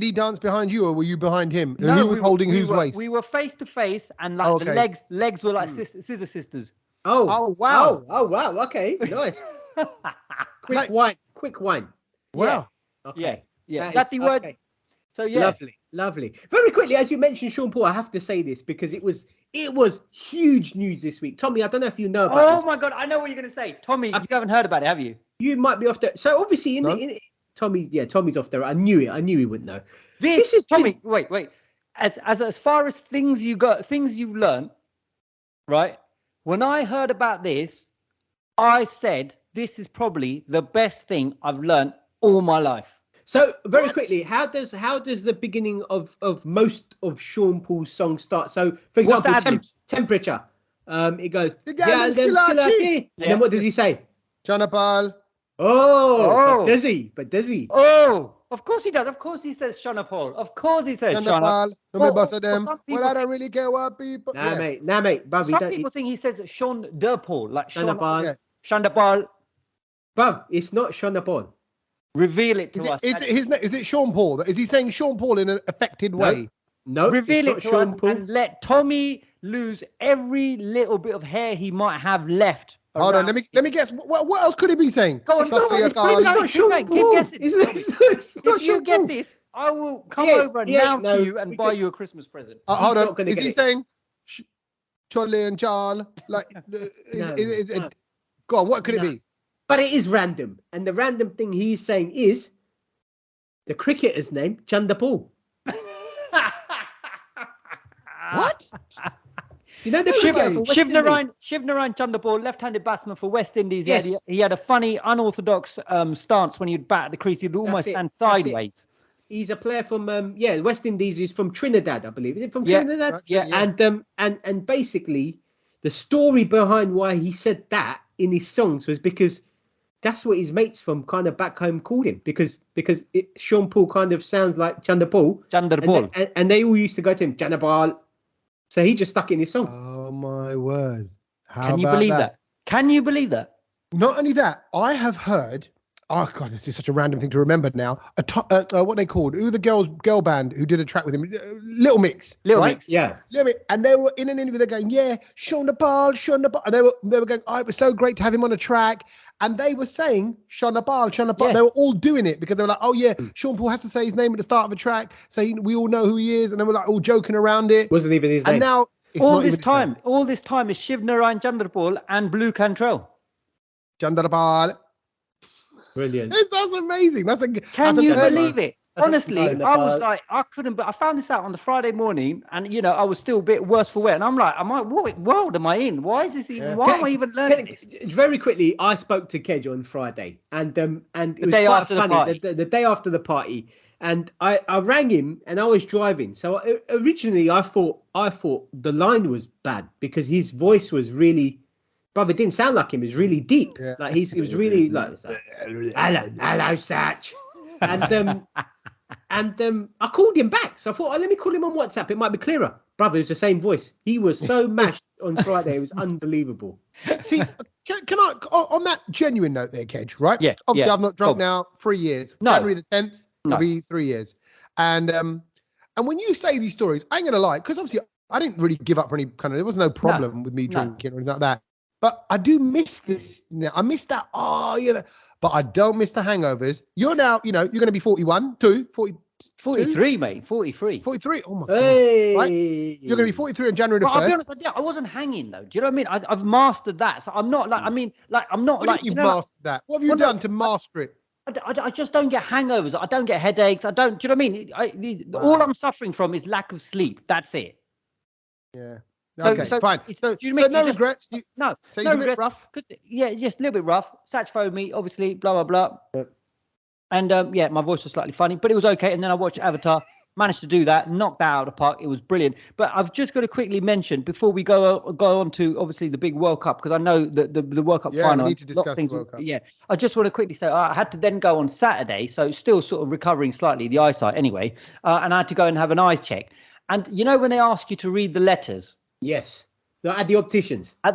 he dance behind you, or were you behind him? No, who was holding whose waist? We were face to face, and the legs were like scissor sisters. Oh wow! Oh wow! Okay, nice. Quick wine. Wow. Okay. Yeah. That's the word. Okay. So Lovely. Very quickly, as you mentioned, Sean Paul, I have to say this because it was huge news this week. Tommy, I don't know if you know about this. Oh my God, I know what you're going to say. Tommy, you haven't heard about it, have you? You might be off there. So obviously, Tommy's off there. I knew he wouldn't know. This is Tommy. Wait. As far as things you've learned, right? When I heard about this, I said, this is probably the best thing I've learned all my life. So very quickly, how does the beginning of most of Sean Paul's songs start? So for example, Temperature. It goes, and then what does he say? Chanapal. Oh, but does he? Oh, of course he does. Of course he says Shana Paul. Of course he says Shana. Well, I don't really care what people. Nah, mate. Some people think he says Sean de Paul, like Shana Paul. Shana Paul. Bruv, it's not Shana Paul. Reveal it to us. Is it Sean Paul? Is he saying Sean Paul in an affected way? No. Reveal it to Sean us Paul. And let Tommy lose every little bit of hair he might have left. Hold on, let me guess. What else could he be saying? Go on, it's not Sean Paul. Keep guessing. If you get this, I will come over now to you and buy you a Christmas present. Hold on. Is he saying Charlie and Charles. Like, is it? Go on. What could it be? But it is random, and the random thing he's saying is the cricketer's name, Chandapal. What? Do you know the Shivnarine Chandapal, left-handed batsman for West Indies. Yes. He had a funny, unorthodox stance when he'd bat at the crease. He'd almost stand sideways. He's a player from West Indies. He's from Trinidad, I believe. Is it from Trinidad? Right, yeah. And basically, the story behind why he said that in his songs was because that's what his mates from kind of back home called him, because Sean Paul kind of sounds like Chandapal. And they all used to go to him, Chandapal. So he just stuck it in his song. Oh my word! Can you believe that? Can you believe that? Not only that, I have heard. Oh God, this is such a random thing to remember now. What they called? Who the girl band who did a track with him? Little Mix. Mix, yeah. Little Mix, and they were in an interview. They're going, yeah, Sean the Ball, and they were going, oh, it was so great to have him on a track. And they were saying Sean the Ball. Yeah. They were all doing it because they were like, oh yeah, Sean Paul has to say his name at the start of a track, so we all know who he is, and they were like all joking around it. Wasn't even his name. And now all this time is Shivnarine Chandrapal and Blue Cantrell. Chandrapal. Brilliant. That's amazing. Can you believe it? Honestly, I was like, I couldn't, but I found this out on the Friday morning, and I was still a bit worse for wear. And I'm like, what world am I in? Why is this even? Why am I even learning this? Very quickly, I spoke to Kedge on Friday, and it was quite funny. The day after the party, and I rang him, and I was driving. So originally, I thought the line was bad because his voice was really. Brother, it didn't sound like him. It was really deep. Yeah. Like it was really like, hello, Sach. And I called him back. So I thought, let me call him on WhatsApp. It might be clearer. Brother, it was the same voice. He was so mashed on Friday. It was unbelievable. See, can I, on that genuine note there, Kedge, right? Yeah. Obviously, I've not drunk now 3 years. No. January the 10th, it'll be 3 years. And when you say these stories, I ain't going to lie, because obviously I didn't really give up for any kind of, there was no problem with me drinking or anything like that. But I do miss this now. I miss that. But I don't miss the hangovers. You're now, you're going to be 41, 43, mate. 43. 43. Oh my hey. God. Right? You're going to be 43 on January the 1st. I'll be honest, I wasn't hanging though. Do you know what I mean? I've mastered that. So I'm not like, I'm not like. You've mastered that. What have you done to master it? I just don't get hangovers. I don't get headaches. Do you know what I mean? All I'm suffering from is lack of sleep. That's it. Yeah. Okay, fine. So no regrets? No. So it's a bit rough? Yeah, just a little bit rough. Sach phoned me, obviously, blah, blah, blah. And my voice was slightly funny, but it was okay. And then I watched Avatar, managed to do that, knocked that out of the park. It was brilliant. But I've just got to quickly mention, before we go on to, obviously, the big World Cup, because I know that the World Cup final. Yeah, we need to discuss the World Cup. Yeah, I just want to quickly say, I had to then go on Saturday, so still sort of recovering slightly, the eyesight anyway, and I had to go and have an eye check. And when they ask you to read the letters? Yes. At the opticians. And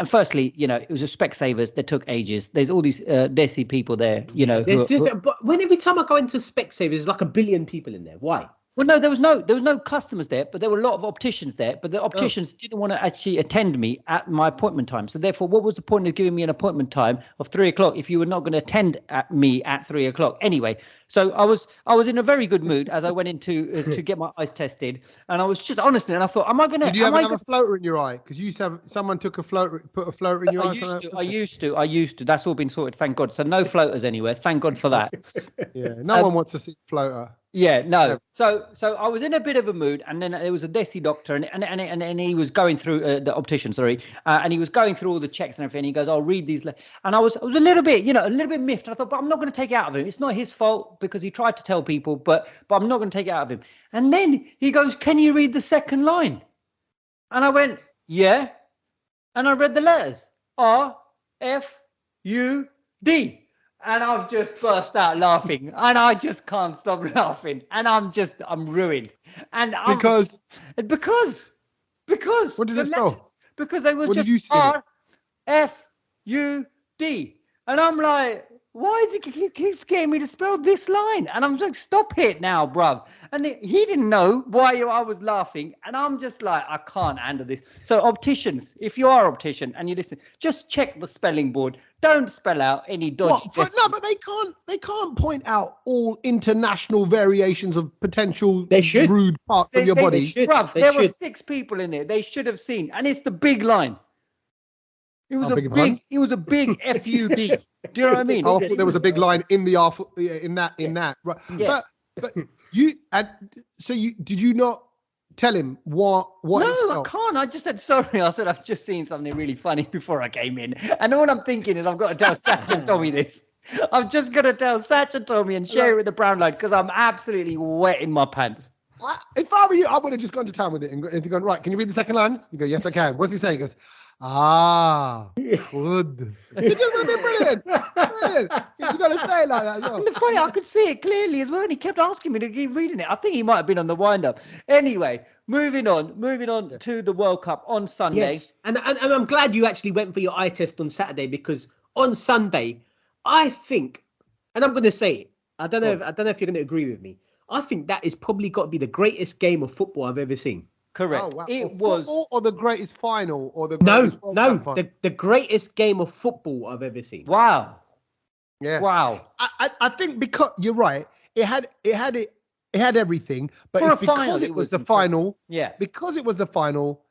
firstly, it was a Specsavers that took ages. There's all these desi people there, But every time I go into Specsavers, there's like 1 billion people in there. Why? Well, no, there was no customers there, but there were a lot of opticians there. But the opticians didn't want to actually attend me at my appointment time. So therefore, what was the point of giving me an appointment time of 3 o'clock if you were not going to attend at me at 3 o'clock? Anyway, so I was in a very good mood as I went in to get my eyes tested, and I was just honestly, and I thought, am I going to? Did you have another floater in your eye? Because you used to have someone put a floater in your eye. I used to. That's all been sorted, thank God. So no floaters anywhere. Thank God for that. Yeah, no one wants to see a floater. Yeah, no. So I was in a bit of a mood, and then there was a desi doctor, and he was going through the optician, and he was going through all the checks and everything. He goes, "I'll read these," and I was a little bit, miffed. And I thought, but I'm not going to take it out of him. It's not his fault because he tried to tell people, but I'm not going to take it out of him. And then he goes, "Can you read the second line?" And I went, "Yeah," and I read the letters RFUD. And I've just burst out laughing, and I just can't stop laughing, and I'm ruined. And because what did it spell? Because they were just RFUD, and I'm like, why is he keeps getting me to spell this line? And I'm like, stop it now, bruv. And he didn't know why I was laughing. And I'm just like, I can't handle this. So opticians, if you are an optician and you listen, just check the spelling board. Don't spell out any dodgy. No, but they can't point out all international variations of potential rude parts of your body. Bruv, there were 6 people in there. They should have seen. And it's the big line. It was a big FUD. Do you know what I mean? I thought there was a big line in the in that. Right. Yeah. But did you not tell him what? No, I can't. I just said sorry. I said I've just seen something really funny before I came in, and all I'm thinking is I've got to tell Sach and Tommy this. I'm just gonna tell Sach and Tommy and share it with the brown line because I'm absolutely wetting my pants. If I were you, I would have just gone to town with it and gone, right, can you read the second line? You go, yes, I can. What's he saying? He goes, good. It's just going to be brilliant. He's going to say it like that as well. And the funny, I could see it clearly as well. And he kept asking me to keep reading it. I think he might have been on the wind-up. Anyway, moving on to the World Cup on Sunday. Yes, and I'm glad you actually went for your eye test on Saturday because on Sunday, I think, and I'm going to say it, I don't know if you're going to agree with me. I think that is probably got to be the greatest game of football I've ever seen. Correct. Oh, wow. It was. Or the greatest final, or the greatest the greatest game of football I've ever seen. Wow. Yeah. Wow. I think because you're right, it had everything, but it's because it was the final. Yeah. Because it was the final,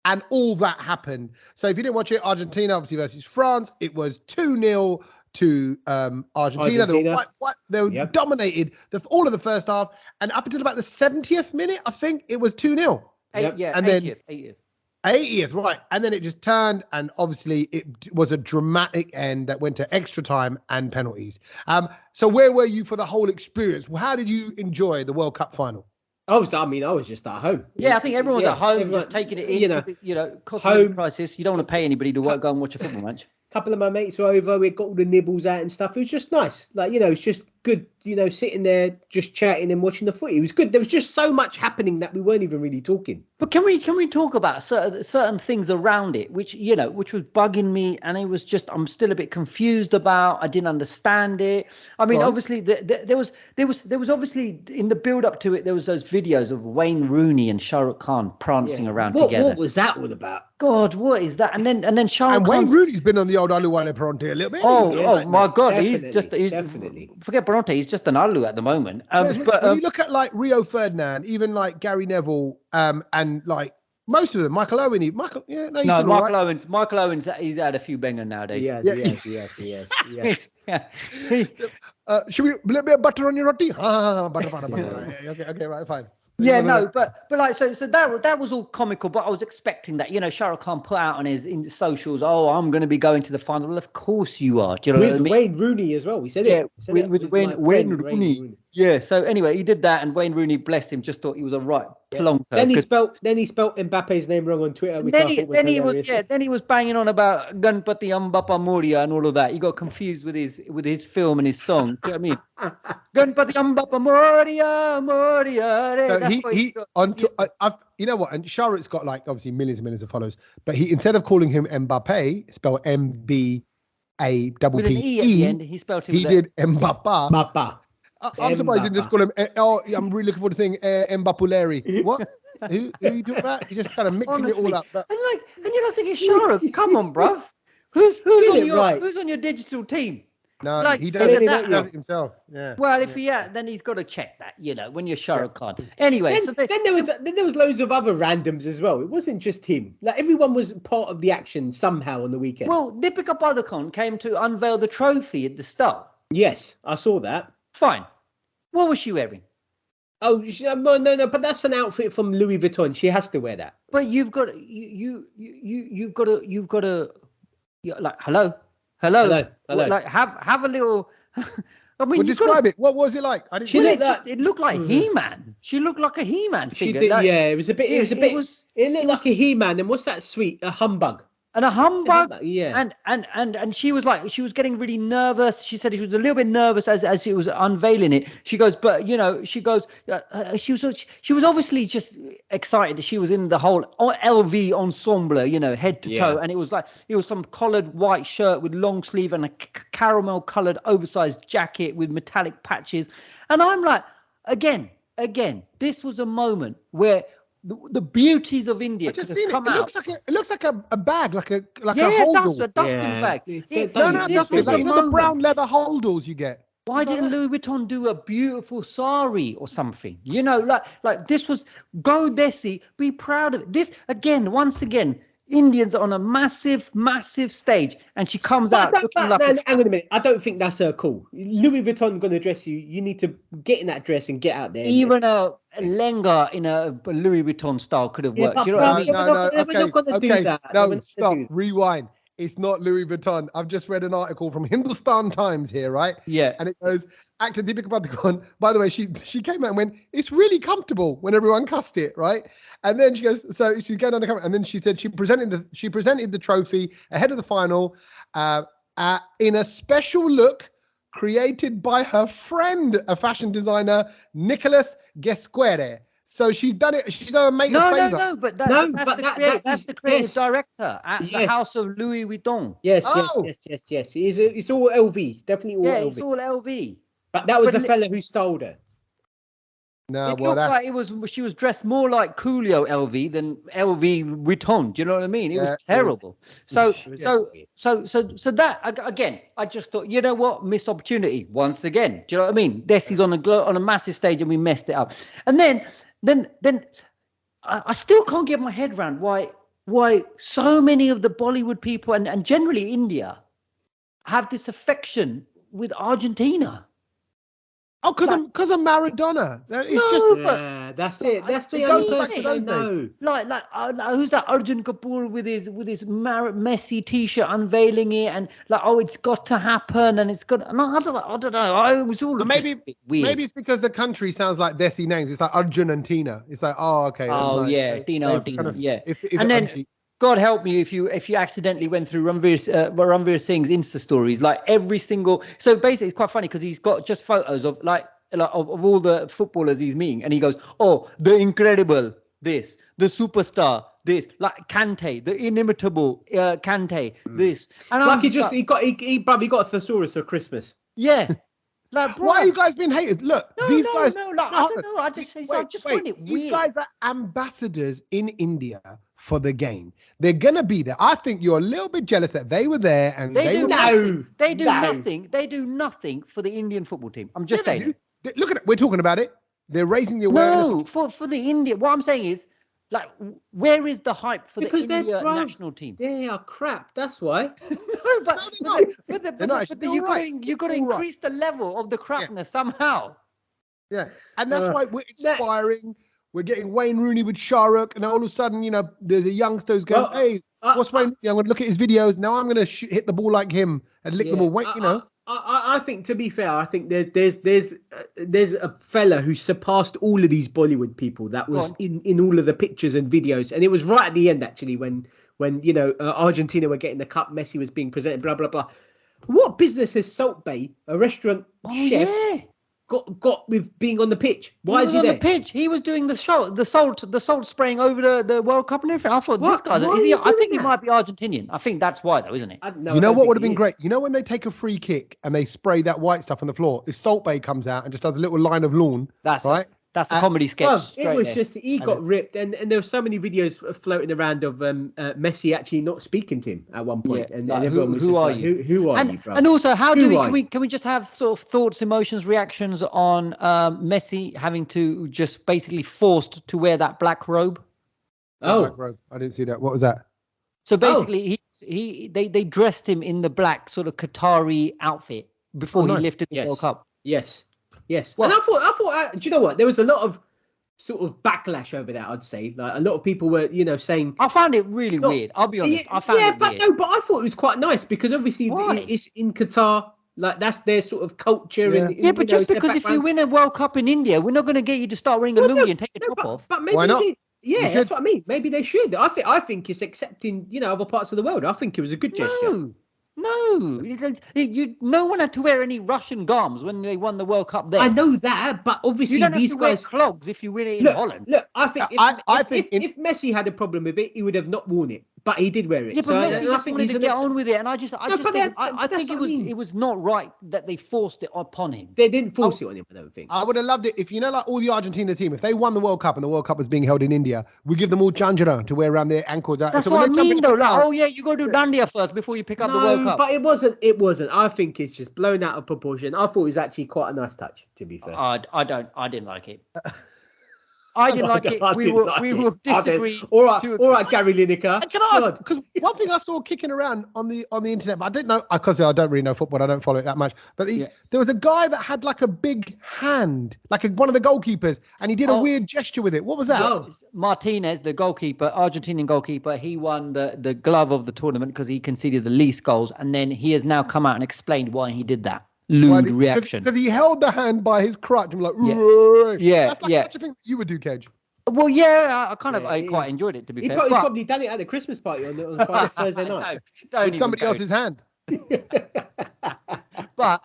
and all that happened. So if you didn't watch it, Argentina obviously versus France, it was 2-0. To Argentina. They were dominated all of the first half, and up until about the 70th minute, I think it was 2-0. Yeah, and 80th, right? And then it just turned, and obviously it was a dramatic end that went to extra time and penalties. So where were you for the whole experience? How did you enjoy the World Cup final? I was just at home. Yeah, I think everyone's at home, just taking it in. Cost of crisis. You don't want to pay anybody to go and watch a football match. Couple of my mates were over. We got all the nibbles out and stuff. It was just nice. It's just good, sitting there, just chatting and watching the footy. It was good. There was just so much happening that we weren't even really talking. But can we talk about certain things around it, which was bugging me, and it was just I'm still a bit confused about. I didn't understand it. I mean, obviously there was obviously in the build up to it, there was those videos of Wayne Rooney and Shah Rukh Khan prancing around together. What was that all about? God, what is that? And then Shah Rukh Khan. And Wayne Rooney's been on the old Aluwale Bronte a little bit. Oh my God, he's definitely. Forget Bronte, he's just an Alu at the moment. But when you look at like Rio Ferdinand, even like Gary Neville, and like most of them, Michael Owen, Michael Owens, he's had a few bangers nowadays. Yes. Should we a little bit of butter on your roti? Butter. Okay, right, fine. Yeah, no, but like so that was all comical, but I was expecting that, Shah Rukh Khan put out on his socials, I'm going to be going to the final. Well, of course you are. Do you know what I mean? Wayne Rooney as well. We said it. With Wayne Rooney. Yeah. So anyway, he did that, and Wayne Rooney, bless him, just thought he was a right plonker. Then he spelt Mbappe's name wrong on Twitter. Then he was banging on about Ganpati Ambapa Moria and all of that. He got confused with his film and his song. Do you know what I mean? Ganpati Ambapa Moria. So you know what? And Shah Rukh's got like obviously millions and millions of followers, but he, instead of calling him Mbappe, spelled MBAPPE with an E at the end, he spelled him. He did Mbappa. I'm surprised he didn't just call him. I'm really looking forward to seeing Mbapuleri. What? Who are you talking about? He's just kind of mixing it all up. But... And you're not thinking, Shah Rukh, come on, bruv. Who's on your digital team? No, he does it himself. Yeah. Well, then he's got to check that, when you're Shah Rukh Khan. Anyway, then there was loads of other randoms as well. It wasn't just him. Like everyone was part of the action somehow on the weekend. Well, Deepika Padukone came to unveil the trophy at the start. Yes, I saw that. Fine. What was she wearing? Oh no! But that's an outfit from Louis Vuitton. She has to wear that. But you've got to like hello. Like have a little. I mean, describe it. What was it like? It looked like He-Man. She looked like a He-Man figure. It was a bit. It looked like a He-Man. And what's that sweet? A humbug. And a humbug. Yeah. And she was like, she was getting really nervous. She said she was a little bit nervous as she was unveiling it. She goes, but she was obviously just excited that she was in the whole LV ensemble, head to toe. And it was some collared white shirt with long sleeve and a caramel colored oversized jacket with metallic patches. And I'm like, again, this was a moment where the beauties of India. I've just seen it. It looks like a bag, like a dusting bag. The brown leather holdalls you get. Why didn't Louis Vuitton do a beautiful sari or something? Like this was go Desi, be proud of it. This once again. Indians on a massive stage, and she comes out looking like. Hang on a minute. I don't think that's her call. Louis Vuitton going to dress you. You need to get in that dress and get out there. Even a lenga in a Louis Vuitton style could have worked. You know what I mean? We're not going to do that. No, stop. Rewind. It's not Louis Vuitton. I've just read an article from Hindustan Times here, right? Yeah. And it goes, actor Deepika Padukone, by the way, she came out and went, it's really comfortable when everyone cussed it, right? And then she goes, so she's going on the camera, and then she said she presented the trophy ahead of the final in a special look created by her friend, a fashion designer, Nicholas Gesquere. So she's done it. She's done a mate a favor. No, but that's the creative director at the House of Louis Vuitton. Yes. It's all LV. Definitely all LV. It's all LV. But that was the fella who stole her. No, it looked like she was dressed more like Coolio LV than LV Vuitton. Do you know what I mean? It was terrible. So that again, I just thought, you know what, missed opportunity once again. Do you know what I mean? Desi's on a massive stage and we messed it up. And then I still can't get my head around why so many of the Bollywood people and generally India have this affection with Argentina. Oh, because of Maradona. That's it. That's the only person I know. Like who's that? Arjun Kapoor with his Messi T-shirt unveiling it, and like, oh, it's got to happen, and it's got. No, I don't know. It was all maybe weird. Maybe it's because the country sounds like Desi names. It's like Argentina. It's like, oh, okay. Oh, nice. yeah, Dino, yeah. And then. God help me if you accidentally went through Ranveer Singh's Insta stories, like every single. So basically, it's quite funny because he's got just photos of of all the footballers he's meeting, and he goes, "Oh, the incredible this, the superstar this, like Kante, the inimitable Kante this." And like he got a thesaurus for Christmas. Yeah. Like, why are you guys being hated? Look, these guys. I don't know. I just find it weird. These guys are ambassadors in India for the game. They're gonna be there. I think you're a little bit jealous that they were there and they do nothing. They do nothing for the Indian football team. I'm just saying. Look at it. We're talking about it. They're raising the awareness. No, for the India. What I'm saying is, like, where is the hype for the India national team? They are crap. That's why. You've got to increase the level of the crapness somehow. Yeah, and that's why we're inspiring. We're getting Wayne Rooney with Shah Rukh, and all of a sudden, there's a youngster who's going, "Hey, what's Wayne? I'm going to look at his videos. Now I'm going to hit the ball like him and lick the ball." I think, to be fair, I think there's a fella who surpassed all of these Bollywood people that was in all of the pictures and videos, and it was right at the end actually when Argentina were getting the cup, Messi was being presented, blah blah blah. What business has Salt Bay, a restaurant chef, got with being on the pitch? Why is he there? On the pitch, he was doing the salt spraying over the World Cup and everything. I thought this guy's. I think he might be Argentinian. I think that's why, though, isn't it? You know what would have been great? You know when they take a free kick and they spray that white stuff on the floor? If Salt Bay comes out and just does a little line of lawn, right? That's a comedy sketch. It was just he got ripped, and there were so many videos floating around of Messi actually not speaking to him at one point, and everyone was who are you? Who are you, bro? And also, can we just have sort of thoughts, emotions, reactions on Messi having to just basically forced to wear that black robe? Black robe. I didn't see that. What was that? So basically, they dressed him in the black sort of Qatari outfit before he lifted the World Cup. Yes. Well, and I thought, do you know what? There was a lot of sort of backlash over that, I'd say. Like, a lot of people were, saying... I found it really weird. I'll be honest. I found it weird. But I thought it was quite nice because obviously it's in Qatar. Like, that's their sort of culture. Yeah, but just because if you win a World Cup in India, we're not going to get you to start wearing a lungi and take your top off. But maybe why not? Yeah, that's what I mean. Maybe they should. I think it's accepting, other parts of the world. I think it was a good gesture. No, no one had to wear any Russian garms when they won the World Cup there. I know that, but obviously you don't these have to guys wear clogs if you win it in Holland. Look, I think if Messi had a problem with it, he would have not worn it, but he did wear it. Yeah, but Messi just wanted to get on with it, and I think it was not right that they forced it upon him. They didn't force it on him. I don't think. I would have loved it if like all the Argentina team, if they won the World Cup and the World Cup was being held in India, we give them all janjara to wear around their ankles. That's what I mean, though. Like, you got to do dandiya first before you pick up the World Cup. But it wasn't. I think it's just blown out of proportion. I thought it was actually quite a nice touch, to be fair. I didn't like it. I didn't like it. We will disagree. All right, Gary Lineker. Can I ask? Because one thing I saw kicking around on the internet, but I didn't know, because I don't really know football. I don't follow it that much. But there was a guy that had like a big hand, like one of the goalkeepers, and he did a weird gesture with it. What was that? Martinez, the goalkeeper, Argentinian goalkeeper, he won the glove of the tournament because he conceded the least goals, and then he has now come out and explained why he did that. Lewd reaction. Because he held the hand by his crutch and like, that's like such a thing that you would do, Kedge. Well, yeah, I quite enjoyed it, to be fair. He probably done it at the Christmas party on Friday, Thursday night. With somebody else's hand. But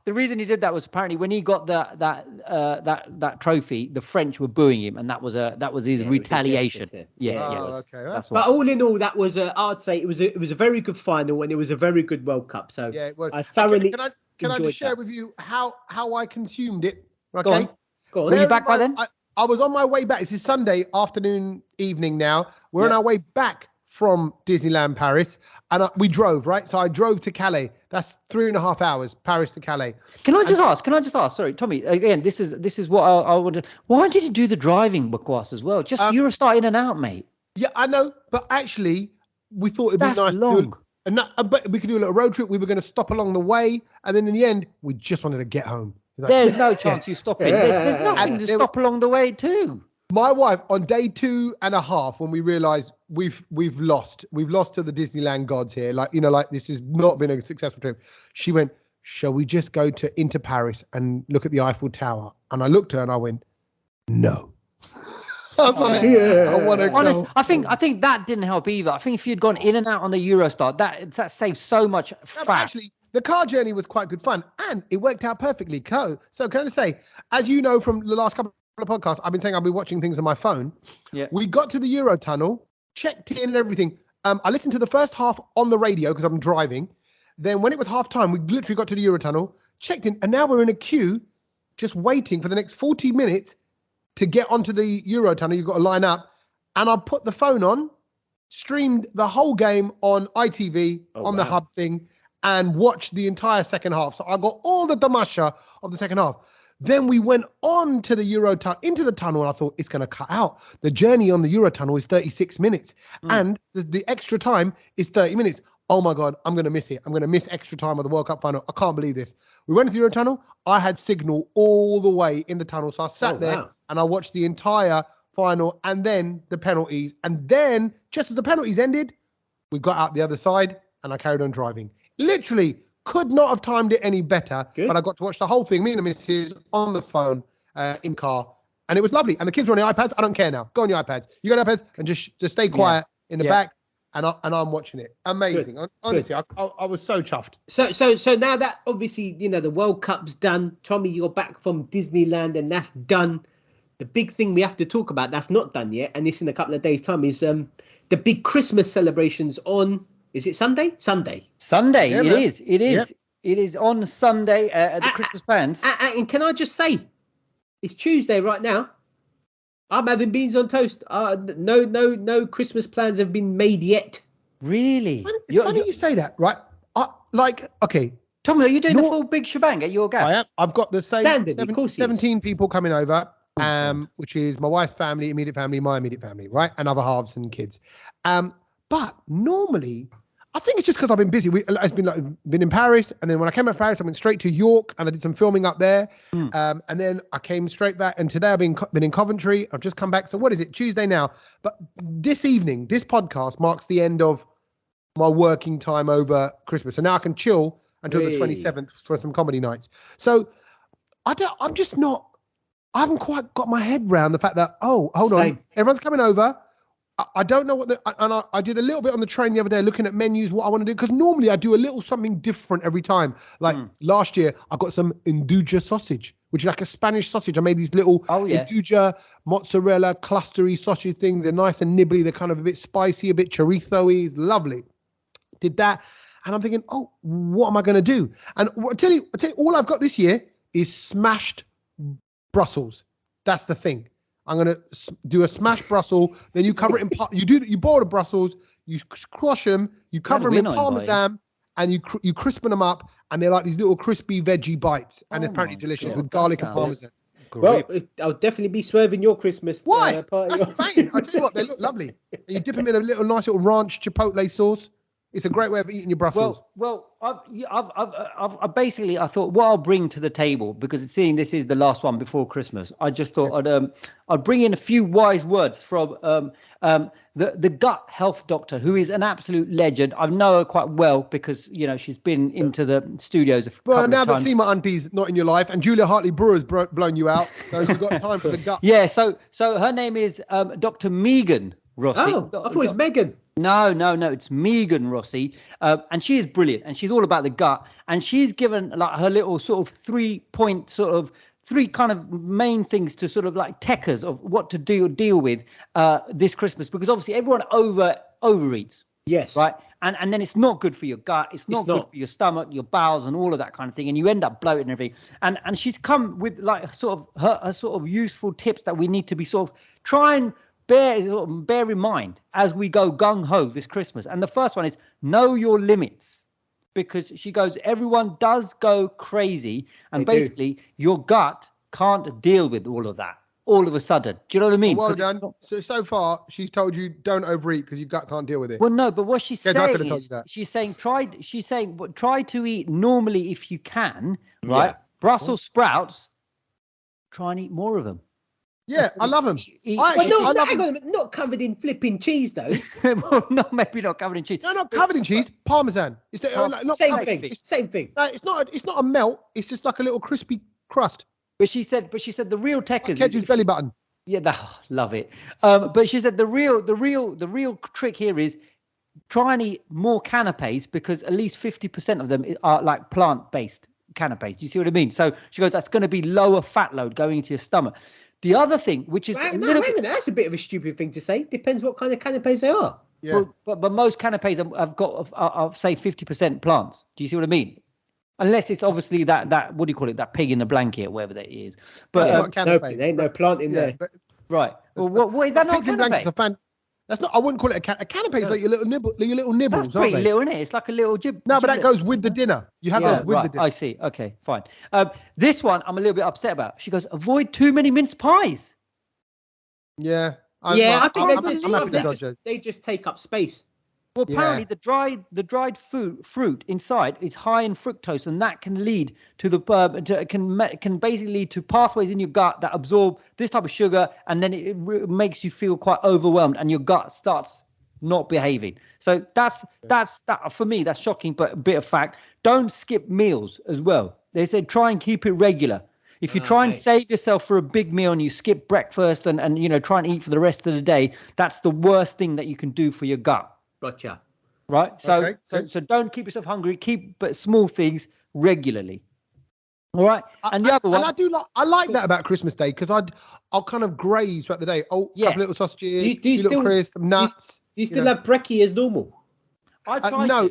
the reason he did that was apparently when he got that trophy, the French were booing him, and that was his retaliation. Okay, that's but all in all, that was I'd say it was a very good final, and it was a very good World Cup. So yeah, it was. I thoroughly. Can I just share with you how I consumed it? Okay. Go on. Were you back by then? I was on my way back. This is Sunday afternoon, evening now. We're on our way back from Disneyland Paris, and we drove, right? So I drove to Calais. That's 3.5 hours, Paris to Calais. Can I just ask? Sorry, Tommy. Again, this is what I wanted. Why did you do the driving Bakwas as well? Just Eurostar in and out, mate. Yeah, I know, but actually, we thought it'd be nice long. But we could do a little road trip. We were going to stop along the way, and then in the end, we just wanted to get home. There's no chance you stopping. There's nothing to stop along the way too. My wife, on day 2.5, when we realised we've lost to the Disneyland gods here, like this has not been a successful trip, she went, "Shall we just go into Paris and look at the Eiffel Tower?" And I looked at her and I went, "No." I was like, I want to go. I think that didn't help either. I think if you'd gone in and out on the Eurostar, that saved so much fat. Actually, the car journey was quite good fun, and it worked out perfectly. So can I say, as you know from the last couple of podcasts, I've been saying I'll be watching things on my phone. Yeah. We got to the Eurotunnel, checked in and everything. I listened to the first half on the radio because I'm driving. Then when it was half time, we literally got to the Eurotunnel, checked in, and now we're in a queue, just waiting for the next 40 minutes to get onto the Eurotunnel. You've got to line up. And I put the phone on, streamed the whole game on ITV, the hub thing, and watched the entire second half. So I got all the tamasha of the second half. Then we went on to the Eurotunnel, into the tunnel, and I thought, it's going to cut out. The journey on the Eurotunnel is 36 minutes, and the extra time is 30 minutes. Oh, my God, I'm going to miss it. I'm going to miss extra time of the World Cup final. I can't believe this. We went to the Eurotunnel. I had signal all the way in the tunnel. So I sat there and I watched the entire final and then the penalties. And then, just as the penalties ended, we got out the other side and I carried on driving. Literally could not have timed it any better. Good. But I got to watch the whole thing, me and the missus, on the phone, in car. And it was lovely. And the kids were on the iPads. I don't care now. Go on your iPads. You got iPads and just stay quiet in the back. And I'm watching it. Amazing. Good. Honestly, I was so chuffed. So now that obviously, the World Cup's done, Tommy, you're back from Disneyland and that's done. The big thing we have to talk about that's not done yet, and this in a couple of days' time, is the big Christmas celebrations on, is it Sunday? Sunday. Yeah, it is. It is. Yep. It is on Sunday at the Christmas plans. And can I just say, it's Tuesday right now. I'm having beans on toast. No Christmas plans have been made yet. Really? It's funny you say that, right? Okay. Tommy, are you doing the full big shebang at your gap? I am. I've got the same 17 people coming over, which is my wife's family, immediate family, my immediate family, right? And other halves and kids. But normally, I think it's just because I've been busy. It's been in Paris, and then when I came out of Paris, I went straight to York, and I did some filming up there. And then I came straight back, and today I've been in Coventry. I've just come back. So what is it? Tuesday now. But this evening, this podcast marks the end of my working time over Christmas, so now I can chill until the 27th for some comedy nights. So I'm just not I haven't quite got my head round the fact that, hold on, everyone's coming over. I don't know I did a little bit on the train the other day looking at menus, what I want to do, because normally I do a little something different every time. Like last year, I got some nduja sausage, which is like a Spanish sausage. I made these little nduja mozzarella clustery sausage things. They're nice and nibbly. They're kind of a bit spicy, a bit chorizo-y. Lovely. Did that. And I'm thinking, what am I going to do? And I tell you, all I've got this year is smashed Brussels. That's the thing. I'm going to do a smashed Brussels. Then you cover it in, you boil the Brussels, you squash them, you cover them in Parmesan, and you crispen them up. And they're like these little crispy veggie bites. And they're apparently delicious with garlic and Parmesan. Well, I'll definitely be swerving your Christmas party. That's banging. I tell you what, they look lovely. And you dip them in a nice little ranch chipotle sauce. It's a great way of eating your Brussels. Well, I basically thought what I'll bring to the table, because seeing this is the last one before Christmas, I just thought I'd bring in a few wise words from the gut health doctor, who is an absolute legend. I know her quite well because she's been into the studios. Well, now that Seema Auntie's not in your life and Julia Hartley Brewer's blown you out, so you've got time for the gut. Yeah. So her name is Dr. Megan Rossi. Oh, I thought it was Megan. No, it's Megan Rossi, and she is brilliant, and she's all about the gut, and she's given like her little sort of 3 kind of main things to sort of like techers of what to deal with this Christmas, because obviously everyone overeats. Yes. Right. And then it's not good for your gut. It's not good for your stomach, your bowels, and all of that kind of thing. And you end up bloated and everything. And she's come with like sort of her sort of useful tips that we need to be sort of try and bear in mind as we go gung-ho this Christmas. And the first one is know your limits, because she goes, everyone does go crazy, and basically your gut can't deal with all of that all of a sudden. Do you know what I mean? Well done. So far she's told you don't overeat because your gut can't deal with it. Well, no, but what she's saying is she's saying try to eat normally if you can, right? Yeah. Brussels sprouts, try and eat more of them. Yeah, I love them. Hang on a minute, not covered in flipping cheese though. Well, no, maybe not covered in cheese. No, not covered in cheese. Parmesan. Same thing. Same thing. No, it's not a melt. It's just like a little crispy crust. But she said the real techers. Catch his belly button. Yeah, love it. But she said the real trick here is try and eat more canapes, because at least 50% of them are like plant-based canapes. Do you see what I mean? So she goes, that's going to be lower fat load going into your stomach. The other thing, which is wait a minute, that's a bit of a stupid thing to say. Depends what kind of canapes they are. Yeah. But most canapes have got, I'll say 50% plants. Do you see what I mean? Unless it's obviously that what do you call it? That pig in the blanket, whatever that is. But there ain't no plant in there. But, right. Well, what is that? Not a canapé? That's not. I wouldn't call it a canapé. It's like your little nibbles. That's pretty little, isn't it? It's like a little jib. No, but that goes with the dinner. You have those with the dinner. I see. Okay, fine. This one I'm a little bit upset about. She goes, avoid too many mince pies. Yeah. I think they just take up space. Well, apparently the dried fruit inside is high in fructose, and that can lead to can basically lead to pathways in your gut that absorb this type of sugar, and then it makes you feel quite overwhelmed, and your gut starts not behaving. So that's for me, that's shocking, but a bit of fact. Don't skip meals as well. They said try and keep it regular. If you try and save yourself for a big meal and you skip breakfast and try and eat for the rest of the day, that's the worst thing that you can do for your gut. Gotcha. Right. So don't keep yourself hungry. Keep small things regularly. All right. And the other one, and I like that about Christmas Day, because I'll kind of graze throughout the day. Oh, a couple little sausages, little crisps, some nuts. Do you still have brekkie as normal? I try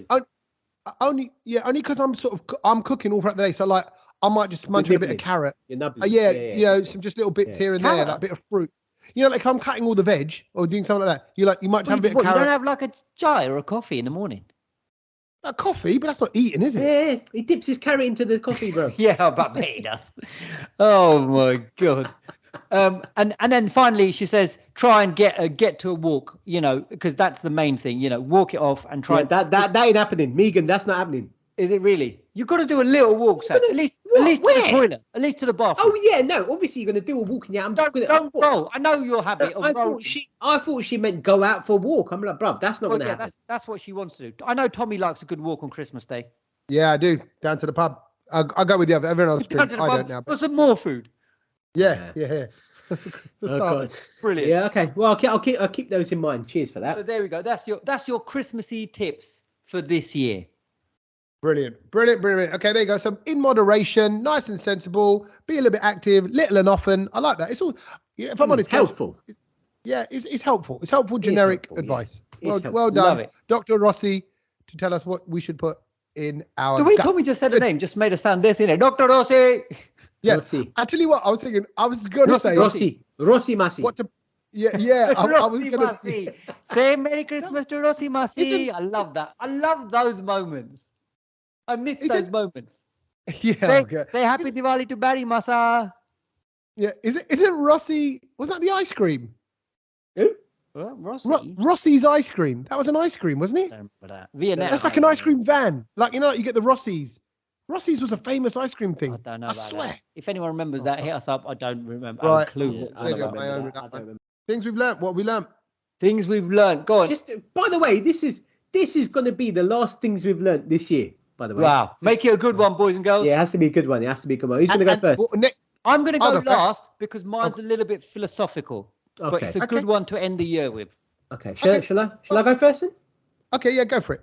only because I'm cooking all throughout the day. So like I might just munch on a bit of carrot. Some just little bits here and there, like a bit of fruit. Like I'm cutting all the veg or doing something like that. You might have a bit of carrot. You don't have like a chai or a coffee in the morning? A coffee, but that's not eating, is it? Yeah, he dips his carrot into the coffee, bro. Yeah, but he does. Oh my god. And then finally she says, try and get to a walk. Because that's the main thing. Walk it off and try. Yeah, that ain't happening, Megan. That's not happening. Is it really? You've got to do a little walk, Sach. At least to the toilet, at least to the bathroom. Oh yeah, no. Obviously, you're going to do a walk in your. Don't roll. I know your habit of rolling. I thought she meant go out for a walk. I'm like, bruv, that's not going to happen. That's what she wants to do. I know Tommy likes a good walk on Christmas Day. Yeah, I do. Down to the pub. I'll go with the other. Everyone else drinks. I don't now. Got some more food. Yeah. For starters. Brilliant. Yeah. Okay. Well, I'll keep those in mind. Cheers for that. So there we go. That's your Christmassy tips for this year. Brilliant. Okay, there you go. So in moderation, nice and sensible, be a little bit active, little and often. I like that. It's all, if I'm honest, helpful. It's helpful. It's helpful generic advice. Yeah. Well done, Dr. Rossi, to tell us what we should put in our Tommy just said the name, just made a sound this in it. Dr. Rossi. Yeah. I tell you what, I was going to say Rossi Massi. What to I was going to say Merry Christmas to Rossi Massi. I love that. I love those moments. I miss those moments. Yeah. Say happy Diwali to Barry Massa. Yeah. Is it Rossi? Was that the ice cream? Who? Rossi. Rossi's ice cream. That was an ice cream, wasn't it? I remember that. Vietnam. That's like an ice cream van. Like, you get the Rossi's. Rossi's was a famous ice cream thing. I don't know. I swear. That. If anyone remembers that, hit us up. I don't remember. Right. I don't remember. Things we've learned. What have we learned? Things we've learned. Go on. Just by the way, this is going to be the last things we've learned this year. By the way. Wow. Make it a good one, boys and girls. Yeah, it has to be a good one. Who's going to go first? I'm going to go last because mine's a little bit philosophical. Okay. But it's a good one to end the year with. Okay. Shall I go first then? Okay, yeah, go for it.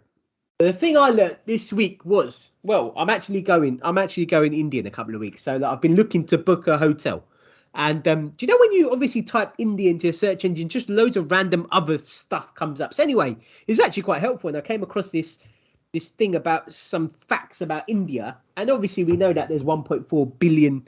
The thing I learned this week was, I'm actually going India in a couple of weeks. So I've been looking to book a hotel. And do you know when you obviously type India into a search engine, just loads of random other stuff comes up. So anyway, it's actually quite helpful. And I came across this thing about some facts about India. And obviously we know that there's 1.4 billion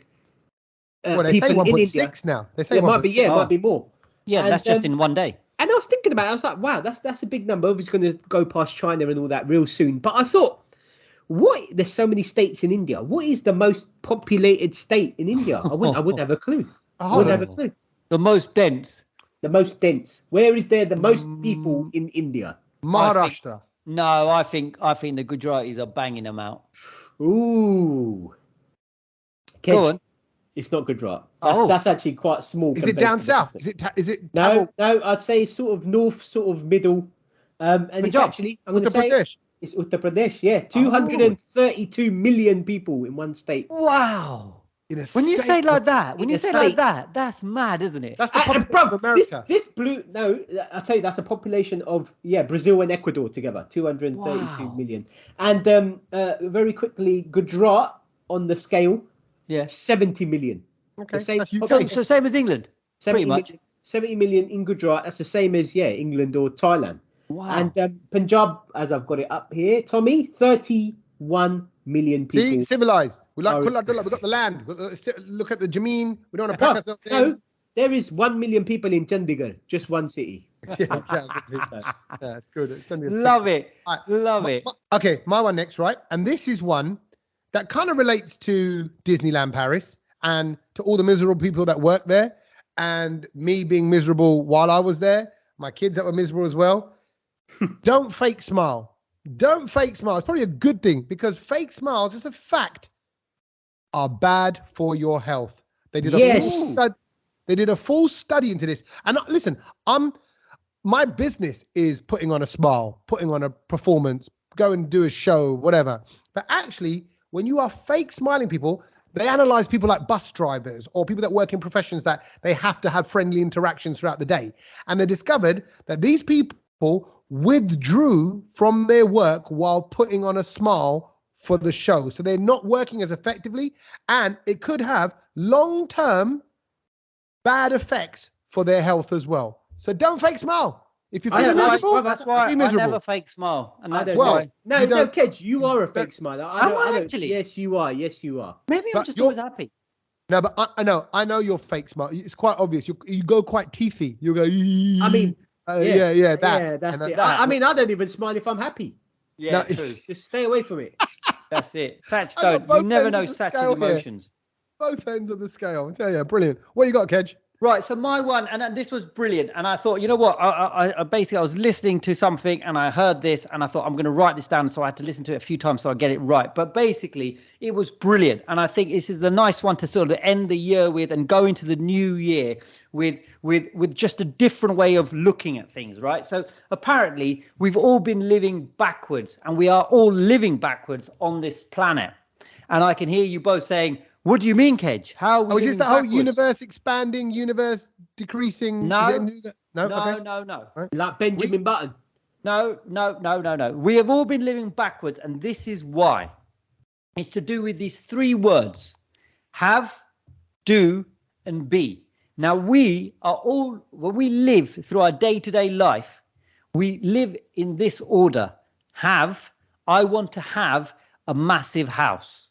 people say 1.6 now. They say it might be more. Yeah, and that's just in one day. And I was thinking about it. I was like, wow, that's a big number. Obviously going to go past China and all that real soon. But I thought, there's so many states in India. What is the most populated state in India? I wouldn't have a clue. The most dense. The most dense. Where is there the most people in India? Maharashtra. I think the Gujaratis are banging them out. Ooh. Go on. It's not Gujarat. That's actually quite small. Is it down south? Is it? No. I'd say sort of north, sort of middle. And it's actually Uttar Pradesh. It's Uttar Pradesh. Yeah, 232 million people in one state. Wow. When you say like that, that's mad, isn't it? That's the population of America. This blue. No, I'll tell you, that's a population of Brazil and Ecuador together, 232 million. And very quickly, Gujarat on the scale. Yeah, 70 million. Okay, so same as England, pretty much. 70 million in Gujarat. That's the same as England or Thailand. Wow. And Punjab, as I've got it up here, Tommy, 31 million people. See, civilized. We like Kullah Dullah. We got the land. Look at the Jameen. We don't want to pack ourselves in. No, there is 1 million people in Chandigarh, just one city. That's good. Love it. Right. Love it. Okay, my one next, right? And this is one that kind of relates to Disneyland Paris and to all the miserable people that work there and me being miserable while I was there, my kids that were miserable as well. Don't fake smile. Don't fake smile. It's probably a good thing because fake smiles, it's a fact, are bad for your health. They did a full study into this. And listen, my business is putting on a smile, putting on a performance, go and do a show, whatever. But actually, when you are fake smiling people, they analyze people like bus drivers or people that work in professions that they have to have friendly interactions throughout the day. And they discovered that these people withdrew from their work while putting on a smile for the show. So they're not working as effectively, and it could have long-term bad effects for their health as well. So don't fake smile. If you're feeling miserable, that's why I never fake smile. And that's why. No, Kedge, you are a fake smiler. I actually? Yes, you are. Yes, you are. Maybe I'm just always happy. No, but I know you're fake smile. It's quite obvious. You go quite teethy. You go. I mean, that's it. I mean, I don't even smile if I'm happy. Yeah, true. Just stay away from it. That's it. Sach don't. You never know Sach's emotions. Both ends of the scale. I tell you, brilliant. What you got, Kedge? Right, so my one, and this was brilliant, and I thought, you know what, I basically, I was listening to something, and I heard this, and I thought, I'm going to write this down, so I had to listen to it a few times so I get it right, but basically, it was brilliant, and I think this is the nice one to sort of end the year with, and go into the new year with just a different way of looking at things, right? So apparently, we've all been living backwards, and we are all living backwards on this planet, and I can hear you both saying, What do you mean, Kedge? How are we is this the backwards? whole universe expanding, universe decreasing? No. No. No. Right. Like Benjamin Button. No. We have all been living backwards, and this is why. It's to do with these 3 words: have, do, and be. Now, we are all, when we live through our day-to-day life, we live in this order. Have, I want to have a massive house.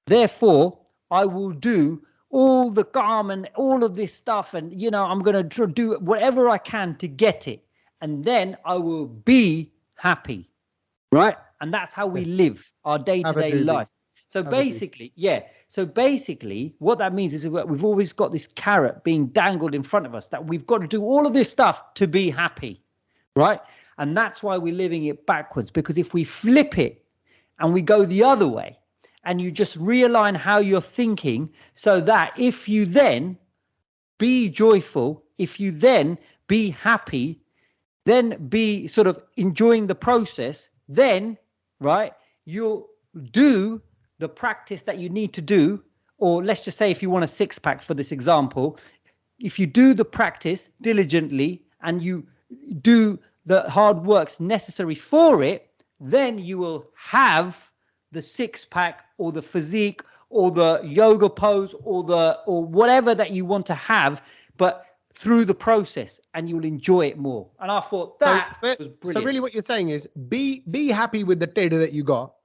Therefore, I will do all the calm and all of this stuff, and I'm going to do whatever I can to get it, and then I will be happy, right? And that's how we live our day-to-day life. So basically, what that means is we've always got this carrot being dangled in front of us that we've got to do all of this stuff to be happy, right? And that's why we're living it backwards, because if we flip it and we go the other way, and you just realign how you're thinking, so that if you then be joyful, if you then be happy, then be sort of enjoying the process, then, right, you'll do the practice that you need to do. Or let's just say, if you want a 6-pack for this example, if you do the practice diligently and you do the hard works necessary for it, then you will have the 6-pack or the physique or the yoga pose or whatever that you want to have, but through the process, and you'll enjoy it more. And I thought that was brilliant. So really what you're saying is be happy with the data that you got,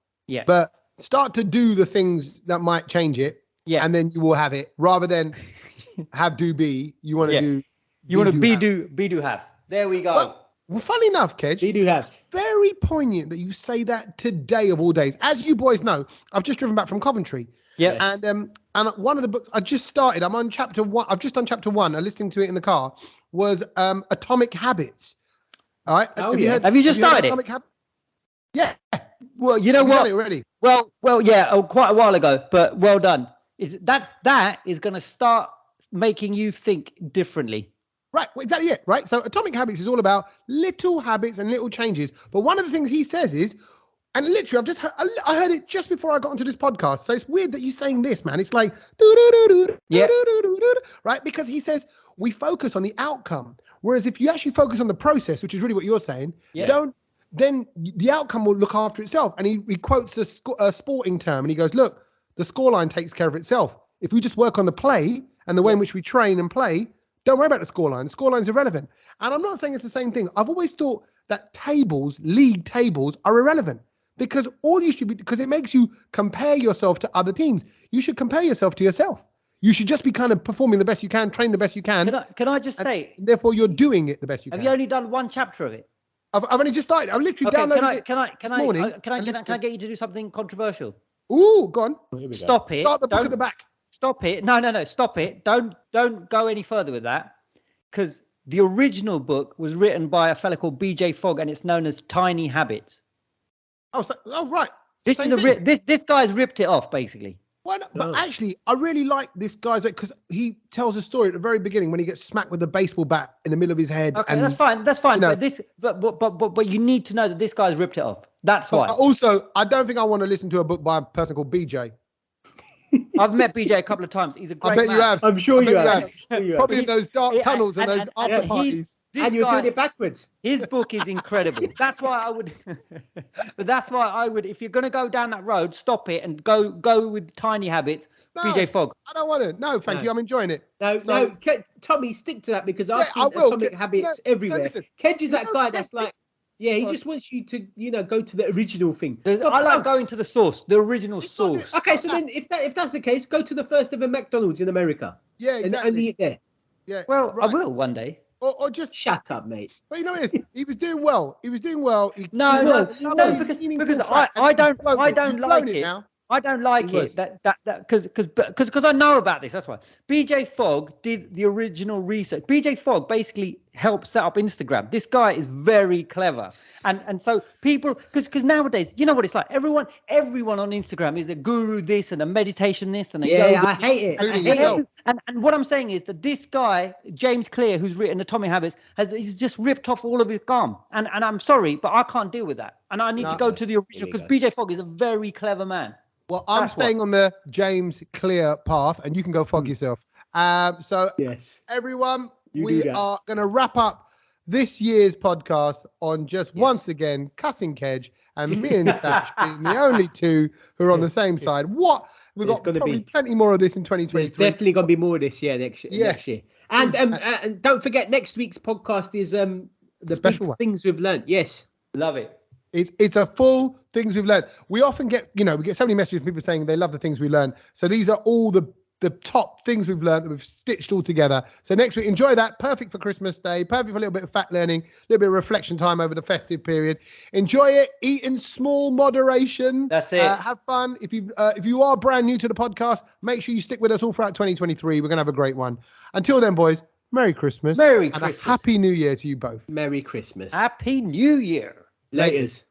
but start to do the things that might change it, and then you will have it, rather than have, do, be. You want to do. You want to be, do, have. There we go. Well, funny enough, Kedge, We do have. very poignant that you say that today of all days. As you boys know, I've just driven back from Coventry. Yeah. And one of the books I just started, I'm on chapter 1. I've just done chapter 1. I'm listening to it in the car. Was Atomic Habits. All right. Have you just started it? Yeah. Well, you know what? Done it already. Well, yeah, quite a while ago, but well done. That is going to start making you think differently. Right, well, exactly it, right? So Atomic Habits is all about little habits and little changes. But one of the things he says is, and literally, I heard it just before I got onto this podcast. So it's weird that you're saying this, man. It's like, right? Because he says we focus on the outcome. Whereas if you actually focus on the process, which is really what you're saying, then the outcome will look after itself. And he quotes a sporting term, and he goes, look, the scoreline takes care of itself. If we just work on the play and the way in which we train and play, don't worry about the scoreline. The scoreline's irrelevant. And I'm not saying it's the same thing. I've always thought that league tables are irrelevant, because all you should be, because it makes you compare yourself to other teams. You should compare yourself to yourself. You should just be kind of performing the best you can, train the best you can. Can I just say? Therefore, you're doing it the best you can. Have you only done 1 chapter of it? I've only just started. I've literally downloaded it this morning. Can I get you to do something controversial? Ooh, go on. Stop it. Start the book at the back. Stop it. No, stop it. Don't go any further with that, because the original book was written by a fella called BJ Fogg, and it's known as Tiny Habits. Right. This guy's ripped it off, basically. Why not? But actually, I really like this guy's, because he tells a story at the very beginning when he gets smacked with a baseball bat in the middle of his head. Okay, and, that's fine. You know, but you need to know that this guy's ripped it off. That's why. Also, I don't think I want to listen to a book by a person called BJ. I've met BJ a couple of times. He's a great man. I bet you have. I'm sure you have. Probably in those dark tunnels and those after parties. And you're doing it backwards. His book is incredible. That's why I would. But that's why I would. If you're going to go down that road, stop it and go with Tiny Habits. No, BJ Fogg. I don't want to. No, thank you. I'm enjoying it. No, Tommy, stick to that, because I've seen Atomic Habits everywhere. Kedge is that guy that's like, he just wants you to, go to the original thing. I like going to the source, the original source. Okay, so then if that's the case, go to the first ever McDonald's in America. Yeah, exactly. And eat there. Yeah. Well, right. I will one day. Or just shut up, mate. But you know what it is? He was doing well. Because I don't like it. Now. I don't like it because I know about this. That's why BJ Fogg did the original research. BJ Fogg basically helped set up Instagram. This guy is very clever, and so people, because nowadays, you know what it's like. Everyone on Instagram is a guru this and a meditation this and a yoga. I hate it. And what I'm saying is that this guy James Clear, who's written Atomic Habits, he's just ripped off all of his gum. And I'm sorry, but I can't deal with that. And I need to go to the original, because BJ Fogg is a very clever man. Well, I'm staying on the James Clear path, and you can go fog yourself. So, yes, everyone, we are going to wrap up this year's podcast on just once again cussing Kedge and me and Sach being the only two who are on the same side. We've got probably plenty more of this in 2023. There's definitely going to be more of this next year. And don't forget, next week's podcast is the special things we've learned. Yes, love it. It's a full things we've learned. We often get, we get so many messages from people saying they love the things we learn. So these are all the top things we've learned that we've stitched all together. So next week, enjoy that. Perfect for Christmas Day. Perfect for a little bit of fact learning, a little bit of reflection time over the festive period. Enjoy it. Eat in small moderation. That's it. Have fun. If you are brand new to the podcast, make sure you stick with us all throughout 2023. We're going to have a great one. Until then, boys, Merry Christmas. Merry Christmas. And a Happy New Year to you both. Merry Christmas. Happy New Year. Laters.